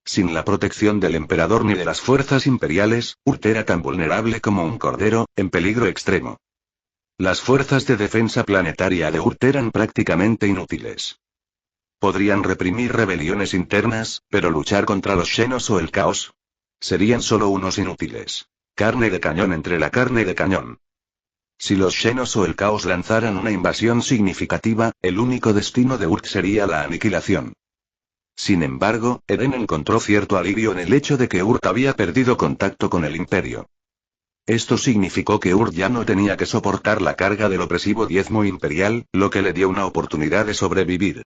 Sin la protección del emperador ni de las fuerzas imperiales, Urt era tan vulnerable como un cordero, en peligro extremo. Las fuerzas de defensa planetaria de Urt eran prácticamente inútiles. Podrían reprimir rebeliones internas, pero luchar contra los Xenos o el caos. Serían solo unos inútiles. Carne de cañón entre la carne de cañón. Si los Xenos o el caos lanzaran una invasión significativa, el único destino de Urt sería la aniquilación. Sin embargo, Eden encontró cierto alivio en el hecho de que Urt había perdido contacto con el Imperio. Esto significó que Urt ya no tenía que soportar la carga del opresivo diezmo imperial, lo que le dio una oportunidad de sobrevivir.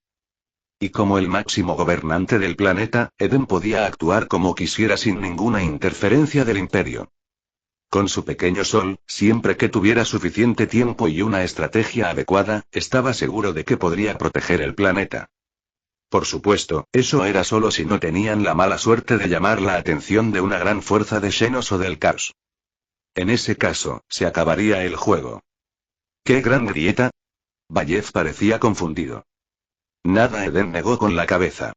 Y como el máximo gobernante del planeta, Eden podía actuar como quisiera sin ninguna interferencia del Imperio. Con su pequeño sol, siempre que tuviera suficiente tiempo y una estrategia adecuada, estaba seguro de que podría proteger el planeta. Por supuesto, eso era solo si no tenían la mala suerte de llamar la atención de una gran fuerza de Xenos o del caos. En ese caso, se acabaría el juego. ¿Qué gran grieta? Vallev parecía confundido. Nada, Eden negó con la cabeza.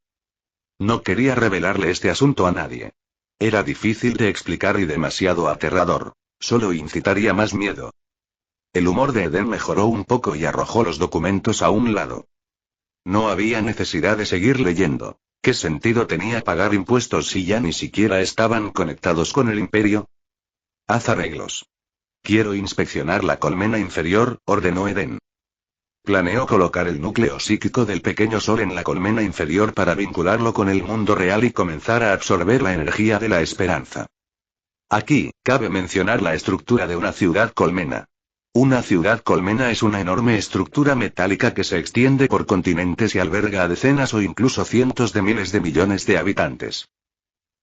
No quería revelarle este asunto a nadie. Era difícil de explicar y demasiado aterrador. Solo incitaría más miedo. El humor de Eden mejoró un poco y arrojó los documentos a un lado. No había necesidad de seguir leyendo. ¿Qué sentido tenía pagar impuestos si ya ni siquiera estaban conectados con el Imperio? Haz arreglos. Quiero inspeccionar la colmena inferior, ordenó Eden. Planeó colocar el núcleo psíquico del pequeño sol en la colmena inferior para vincularlo con el mundo real y comenzar a absorber la energía de la esperanza. Aquí, cabe mencionar la estructura de una ciudad colmena. Una ciudad colmena es una enorme estructura metálica que se extiende por continentes y alberga a decenas o incluso cientos de miles de millones de habitantes.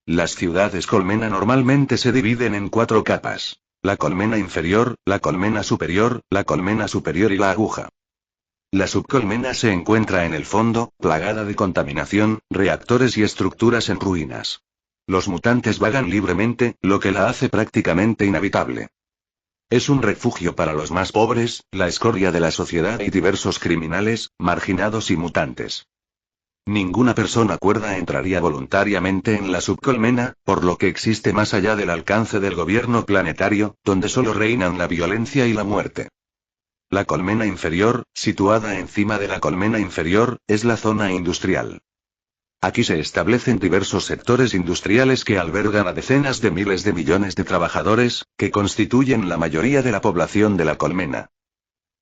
Las ciudades colmena normalmente se dividen en 4 capas: la colmena inferior, la colmena superior y la aguja. La subcolmena se encuentra en el fondo, plagada de contaminación, reactores y estructuras en ruinas. Los mutantes vagan libremente, lo que la hace prácticamente inhabitable. Es un refugio para los más pobres, la escoria de la sociedad y diversos criminales, marginados y mutantes. Ninguna persona cuerda entraría voluntariamente en la subcolmena, por lo que existe más allá del alcance del gobierno planetario, donde solo reinan la violencia y la muerte. La colmena inferior, situada encima de la colmena inferior, es la zona industrial. Aquí se establecen diversos sectores industriales que albergan a decenas de miles de millones de trabajadores, que constituyen la mayoría de la población de la colmena.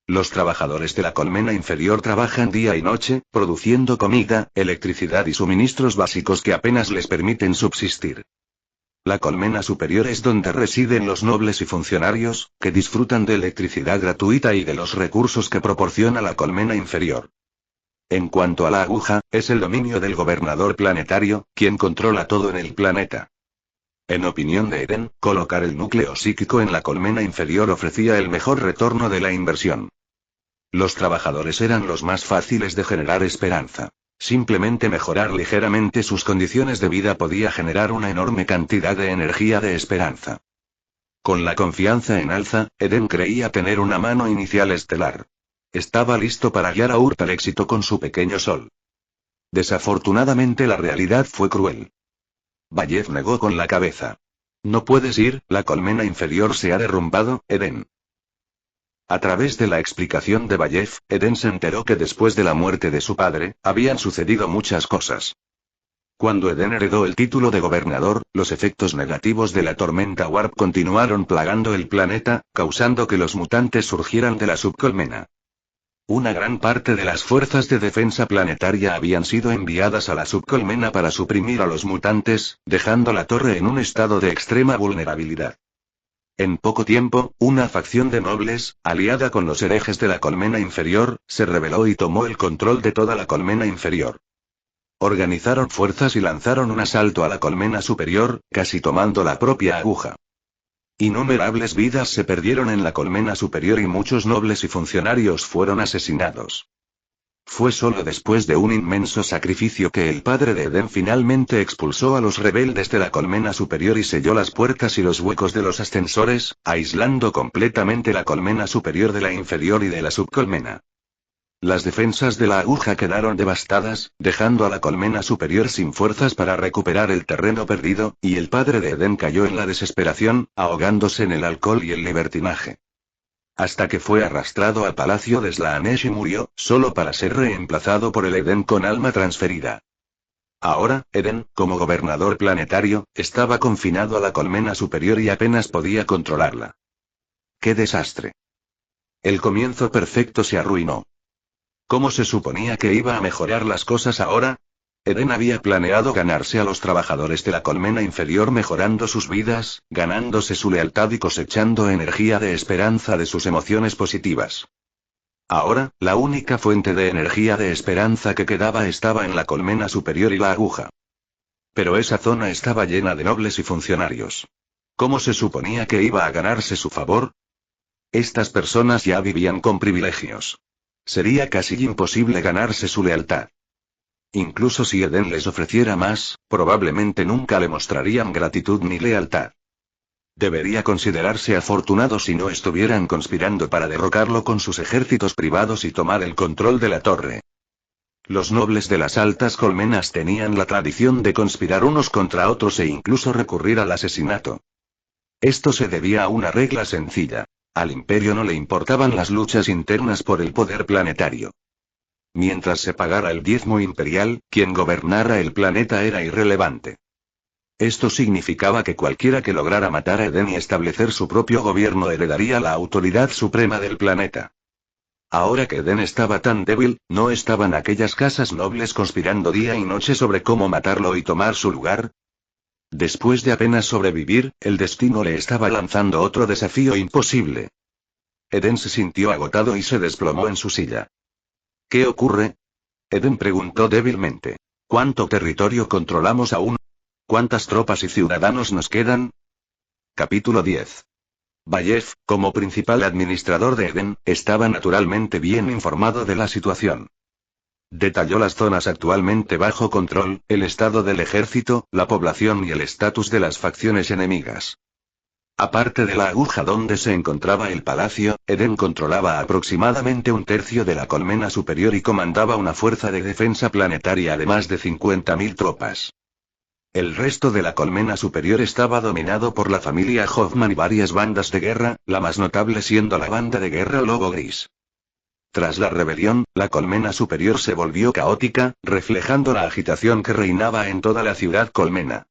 Los trabajadores de la colmena inferior trabajan día y noche, produciendo comida, electricidad y suministros básicos que apenas les permiten subsistir. La colmena superior es donde residen los nobles y funcionarios, que disfrutan de electricidad gratuita y de los recursos que proporciona la colmena inferior. En cuanto a la aguja, es el dominio del gobernador planetario, quien controla todo en el planeta. En opinión de Eden, colocar el núcleo psíquico en la colmena inferior ofrecía el mejor retorno de la inversión. Los trabajadores eran los más fáciles de generar esperanza. Simplemente mejorar ligeramente sus condiciones de vida podía generar una enorme cantidad de energía de esperanza. Con la confianza en alza, Eden creía tener una mano inicial estelar. Estaba listo para guiar a Urt al éxito con su pequeño sol. Desafortunadamente la realidad fue cruel. Vallev negó con la cabeza. No puedes ir, la colmena inferior se ha derrumbado, Eden. A través de la explicación de Vallev, Eden se enteró que después de la muerte de su padre, habían sucedido muchas cosas. Cuando Eden heredó el título de gobernador, los efectos negativos de la tormenta Warp continuaron plagando el planeta, causando que los mutantes surgieran de la subcolmena. Una gran parte de las fuerzas de defensa planetaria habían sido enviadas a la subcolmena para suprimir a los mutantes, dejando la torre en un estado de extrema vulnerabilidad. En poco tiempo, una facción de nobles, aliada con los herejes de la colmena inferior, se rebeló y tomó el control de toda la colmena inferior. Organizaron fuerzas y lanzaron un asalto a la colmena superior, casi tomando la propia aguja. Innumerables vidas se perdieron en la colmena superior y muchos nobles y funcionarios fueron asesinados. Fue solo después de un inmenso sacrificio que el padre de Eden finalmente expulsó a los rebeldes de la colmena superior y selló las puertas y los huecos de los ascensores, aislando completamente la colmena superior de la inferior y de la subcolmena. Las defensas de la aguja quedaron devastadas, dejando a la colmena superior sin fuerzas para recuperar el terreno perdido, y el padre de Eden cayó en la desesperación, ahogándose en el alcohol y el libertinaje. Hasta que fue arrastrado al palacio de Slaanesh y murió, solo para ser reemplazado por el Eden con alma transferida. Ahora, Eden, como gobernador planetario, estaba confinado a la colmena superior y apenas podía controlarla. ¡Qué desastre! El comienzo perfecto se arruinó. ¿Cómo se suponía que iba a mejorar las cosas ahora? Eden había planeado ganarse a los trabajadores de la colmena inferior mejorando sus vidas, ganándose su lealtad y cosechando energía de esperanza de sus emociones positivas. Ahora, la única fuente de energía de esperanza que quedaba estaba en la colmena superior y la aguja. Pero esa zona estaba llena de nobles y funcionarios. ¿Cómo se suponía que iba a ganarse su favor? Estas personas ya vivían con privilegios. Sería casi imposible ganarse su lealtad. Incluso si Eden les ofreciera más, probablemente nunca le mostrarían gratitud ni lealtad. Debería considerarse afortunado si no estuvieran conspirando para derrocarlo con sus ejércitos privados y tomar el control de la torre. Los nobles de las altas colmenas tenían la tradición de conspirar unos contra otros e incluso recurrir al asesinato. Esto se debía a una regla sencilla. Al imperio no le importaban las luchas internas por el poder planetario. Mientras se pagara el diezmo imperial, quien gobernara el planeta era irrelevante. Esto significaba que cualquiera que lograra matar a Eden y establecer su propio gobierno heredaría la autoridad suprema del planeta. Ahora que Eden estaba tan débil, ¿no estaban aquellas casas nobles conspirando día y noche sobre cómo matarlo y tomar su lugar? Después de apenas sobrevivir, el destino le estaba lanzando otro desafío imposible. Eden se sintió agotado y se desplomó en su silla. ¿Qué ocurre? Eden preguntó débilmente. ¿Cuánto territorio controlamos aún? ¿Cuántas tropas y ciudadanos nos quedan? Capítulo 10. Bayef, como principal administrador de Eden, estaba naturalmente bien informado de la situación. Detalló las zonas actualmente bajo control, el estado del ejército, la población y el estatus de las facciones enemigas. Aparte de la aguja donde se encontraba el palacio, Eden controlaba aproximadamente un tercio de la colmena superior y comandaba una fuerza de defensa planetaria de más de 50.000 tropas. El resto de la colmena superior estaba dominado por la familia Hoffman y varias bandas de guerra, la más notable siendo la banda de guerra Lobo Gris. Tras la rebelión, la colmena superior se volvió caótica, reflejando la agitación que reinaba en toda la ciudad colmena.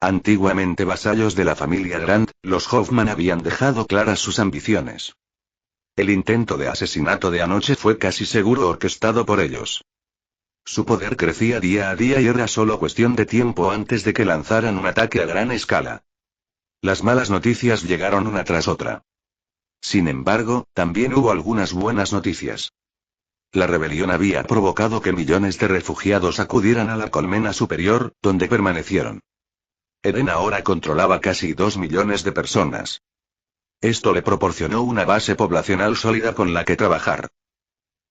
Antiguamente vasallos de la familia Grant, los Hoffman habían dejado claras sus ambiciones. El intento de asesinato de anoche fue casi seguro orquestado por ellos. Su poder crecía día a día y era solo cuestión de tiempo antes de que lanzaran un ataque a gran escala. Las malas noticias llegaron una tras otra. Sin embargo, también hubo algunas buenas noticias. La rebelión había provocado que millones de refugiados acudieran a la colmena superior, donde permanecieron. Eden ahora controlaba casi 2 millones de personas. Esto le proporcionó una base poblacional sólida con la que trabajar.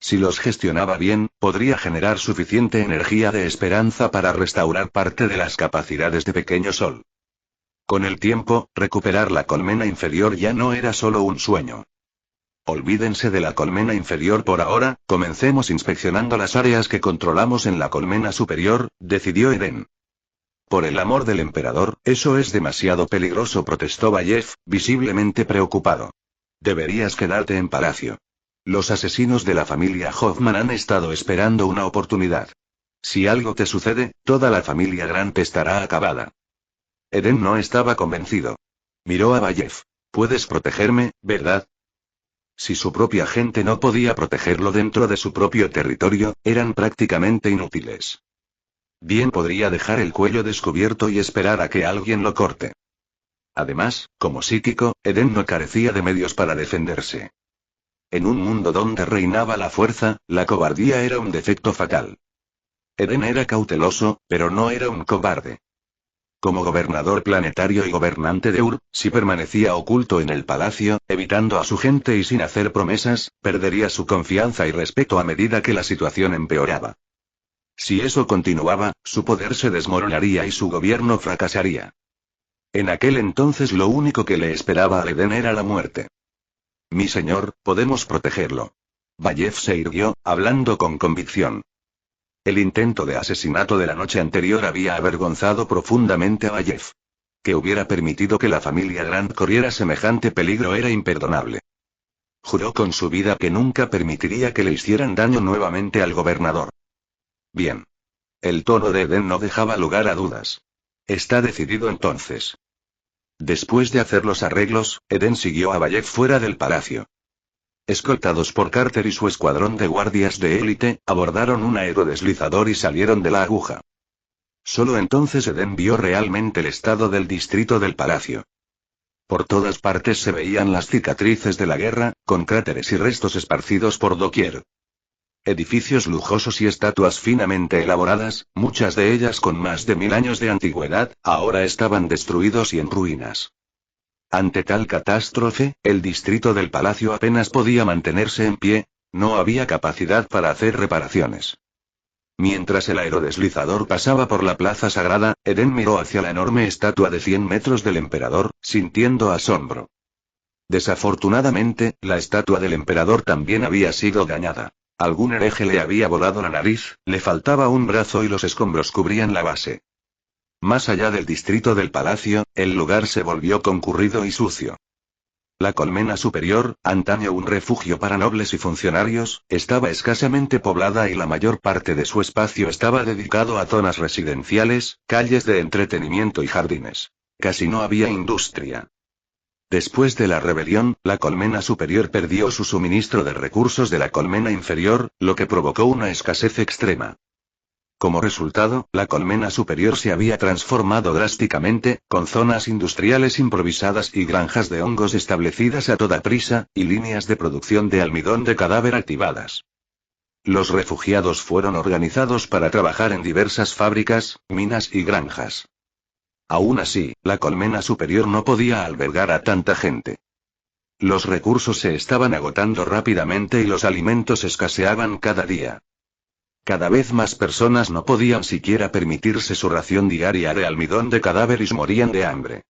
Si los gestionaba bien, podría generar suficiente energía de esperanza para restaurar parte de las capacidades de Pequeño Sol. Con el tiempo, recuperar la colmena inferior ya no era solo un sueño. Olvídense de la colmena inferior por ahora, comencemos inspeccionando las áreas que controlamos en la colmena superior, decidió Eden. Por el amor del emperador, eso es demasiado peligroso, protestó Bayef, visiblemente preocupado. Deberías quedarte en palacio. Los asesinos de la familia Hoffman han estado esperando una oportunidad. Si algo te sucede, toda la familia Grant estará acabada. Eden no estaba convencido. Miró a Bayef. Puedes protegerme, ¿verdad? Si su propia gente no podía protegerlo dentro de su propio territorio, eran prácticamente inútiles. Bien podría dejar el cuello descubierto y esperar a que alguien lo corte. Además, como psíquico, Eden no carecía de medios para defenderse. En un mundo donde reinaba la fuerza, la cobardía era un defecto fatal. Eden era cauteloso, pero no era un cobarde. Como gobernador planetario y gobernante de Ur, si permanecía oculto en el palacio, evitando a su gente y sin hacer promesas, perdería su confianza y respeto a medida que la situación empeoraba. Si eso continuaba, su poder se desmoronaría y su gobierno fracasaría. En aquel entonces lo único que le esperaba a Eden era la muerte. Mi señor, podemos protegerlo. Vallev se irguió, hablando con convicción. El intento de asesinato de la noche anterior había avergonzado profundamente a Vallev. Que hubiera permitido que la familia Grant corriera semejante peligro era imperdonable. Juró con su vida que nunca permitiría que le hicieran daño nuevamente al gobernador. Bien. El tono de Eden no dejaba lugar a dudas. Está decidido entonces. Después de hacer los arreglos, Eden siguió a Vallev fuera del palacio. Escoltados por Carter y su escuadrón de guardias de élite, abordaron un aerodeslizador y salieron de la aguja. Solo entonces Eden vio realmente el estado del distrito del palacio. Por todas partes se veían las cicatrices de la guerra, con cráteres y restos esparcidos por doquier. Edificios lujosos y estatuas finamente elaboradas, muchas de ellas con más de 1000 años de antigüedad, ahora estaban destruidos y en ruinas. Ante tal catástrofe, el distrito del palacio apenas podía mantenerse en pie, no había capacidad para hacer reparaciones. Mientras el aerodeslizador pasaba por la plaza sagrada, Eden miró hacia la enorme estatua de 100 metros del emperador, sintiendo asombro. Desafortunadamente, la estatua del emperador también había sido dañada. Algún hereje le había volado la nariz, le faltaba un brazo y los escombros cubrían la base. Más allá del distrito del palacio, el lugar se volvió concurrido y sucio. La colmena superior, antaño un refugio para nobles y funcionarios, estaba escasamente poblada y la mayor parte de su espacio estaba dedicado a zonas residenciales, calles de entretenimiento y jardines. Casi no había industria. Después de la rebelión, la colmena superior perdió su suministro de recursos de la colmena inferior, lo que provocó una escasez extrema. Como resultado, la colmena superior se había transformado drásticamente, con zonas industriales improvisadas y granjas de hongos establecidas a toda prisa, y líneas de producción de almidón de cadáver activadas. Los refugiados fueron organizados para trabajar en diversas fábricas, minas y granjas. Aún así, la colmena superior no podía albergar a tanta gente. Los recursos se estaban agotando rápidamente y los alimentos escaseaban cada día. Cada vez más personas no podían siquiera permitirse su ración diaria de almidón de cadáver y morían de hambre.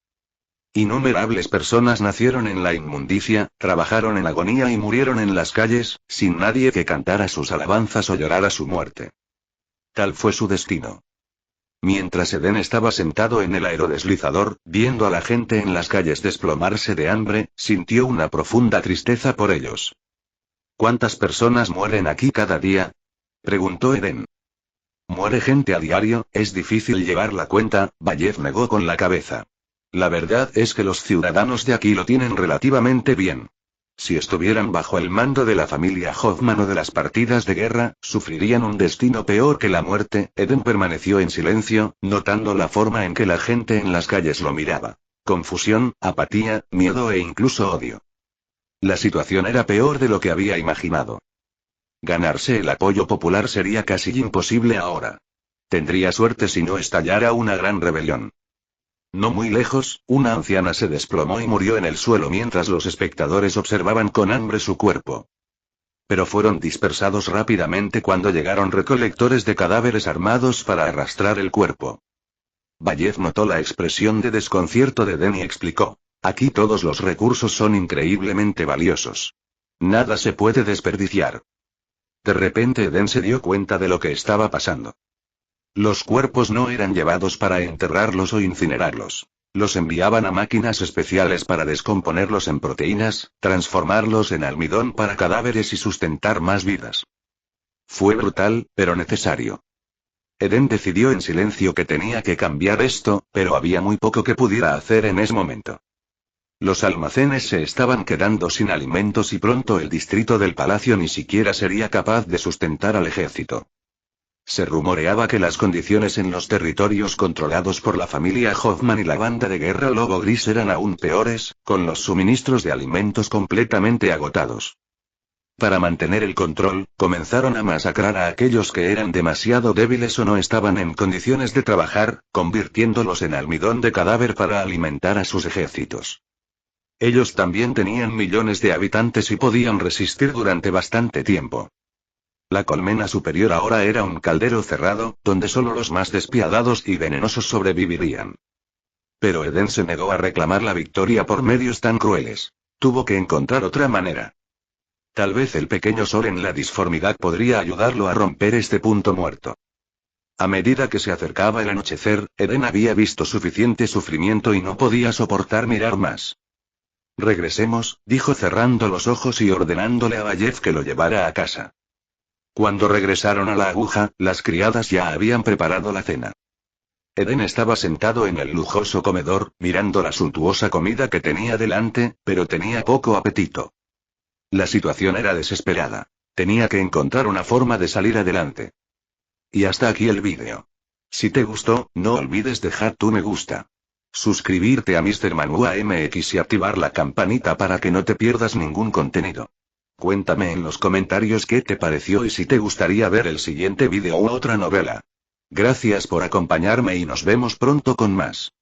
Innumerables personas nacieron en la inmundicia, trabajaron en agonía y murieron en las calles, sin nadie que cantara sus alabanzas o llorara su muerte. Tal fue su destino. Mientras Eden estaba sentado en el aerodeslizador, viendo a la gente en las calles desplomarse de hambre, sintió una profunda tristeza por ellos. ¿Cuántas personas mueren aquí cada día?, preguntó Eden. Muere gente a diario, es difícil llevar la cuenta, Vallev negó con la cabeza. La verdad es que los ciudadanos de aquí lo tienen relativamente bien. Si estuvieran bajo el mando de la familia Hoffman o de las partidas de guerra, sufrirían un destino peor que la muerte. Eden permaneció en silencio, notando la forma en que la gente en las calles lo miraba. Confusión, apatía, miedo e incluso odio. La situación era peor de lo que había imaginado. Ganarse el apoyo popular sería casi imposible ahora. Tendría suerte si no estallara una gran rebelión. No muy lejos, una anciana se desplomó y murió en el suelo mientras los espectadores observaban con hambre su cuerpo. Pero fueron dispersados rápidamente cuando llegaron recolectores de cadáveres armados para arrastrar el cuerpo. Vallev notó la expresión de desconcierto de Den y explicó: aquí todos los recursos son increíblemente valiosos. Nada se puede desperdiciar. De repente Den se dio cuenta de lo que estaba pasando. Los cuerpos no eran llevados para enterrarlos o incinerarlos. Los enviaban a máquinas especiales para descomponerlos en proteínas, transformarlos en almidón para cadáveres y sustentar más vidas. Fue brutal, pero necesario. Eden decidió en silencio que tenía que cambiar esto, pero había muy poco que pudiera hacer en ese momento. Los almacenes se estaban quedando sin alimentos y pronto el distrito del palacio ni siquiera sería capaz de sustentar al ejército. Se rumoreaba que las condiciones en los territorios controlados por la familia Hoffman y la banda de guerra Lobo Gris eran aún peores, con los suministros de alimentos completamente agotados. Para mantener el control, comenzaron a masacrar a aquellos que eran demasiado débiles o no estaban en condiciones de trabajar, convirtiéndolos en almidón de cadáver para alimentar a sus ejércitos. Ellos también tenían millones de habitantes y podían resistir durante bastante tiempo. La colmena superior ahora era un caldero cerrado, donde solo los más despiadados y venenosos sobrevivirían. Pero Eden se negó a reclamar la victoria por medios tan crueles. Tuvo que encontrar otra manera. Tal vez el pequeño sol en la disformidad podría ayudarlo a romper este punto muerto. A medida que se acercaba el anochecer, Eden había visto suficiente sufrimiento y no podía soportar mirar más. Regresemos, dijo cerrando los ojos y ordenándole a Vallev que lo llevara a casa. Cuando regresaron a la aguja, las criadas ya habían preparado la cena. Eden estaba sentado en el lujoso comedor, mirando la suntuosa comida que tenía delante, pero tenía poco apetito. La situación era desesperada. Tenía que encontrar una forma de salir adelante. Y hasta aquí el vídeo. Si te gustó, no olvides dejar tu me gusta. Suscribirte a Mr. Manhua MX y activar la campanita para que no te pierdas ningún contenido. Cuéntame en los comentarios qué te pareció y si te gustaría ver el siguiente vídeo u otra novela. Gracias por acompañarme y nos vemos pronto con más.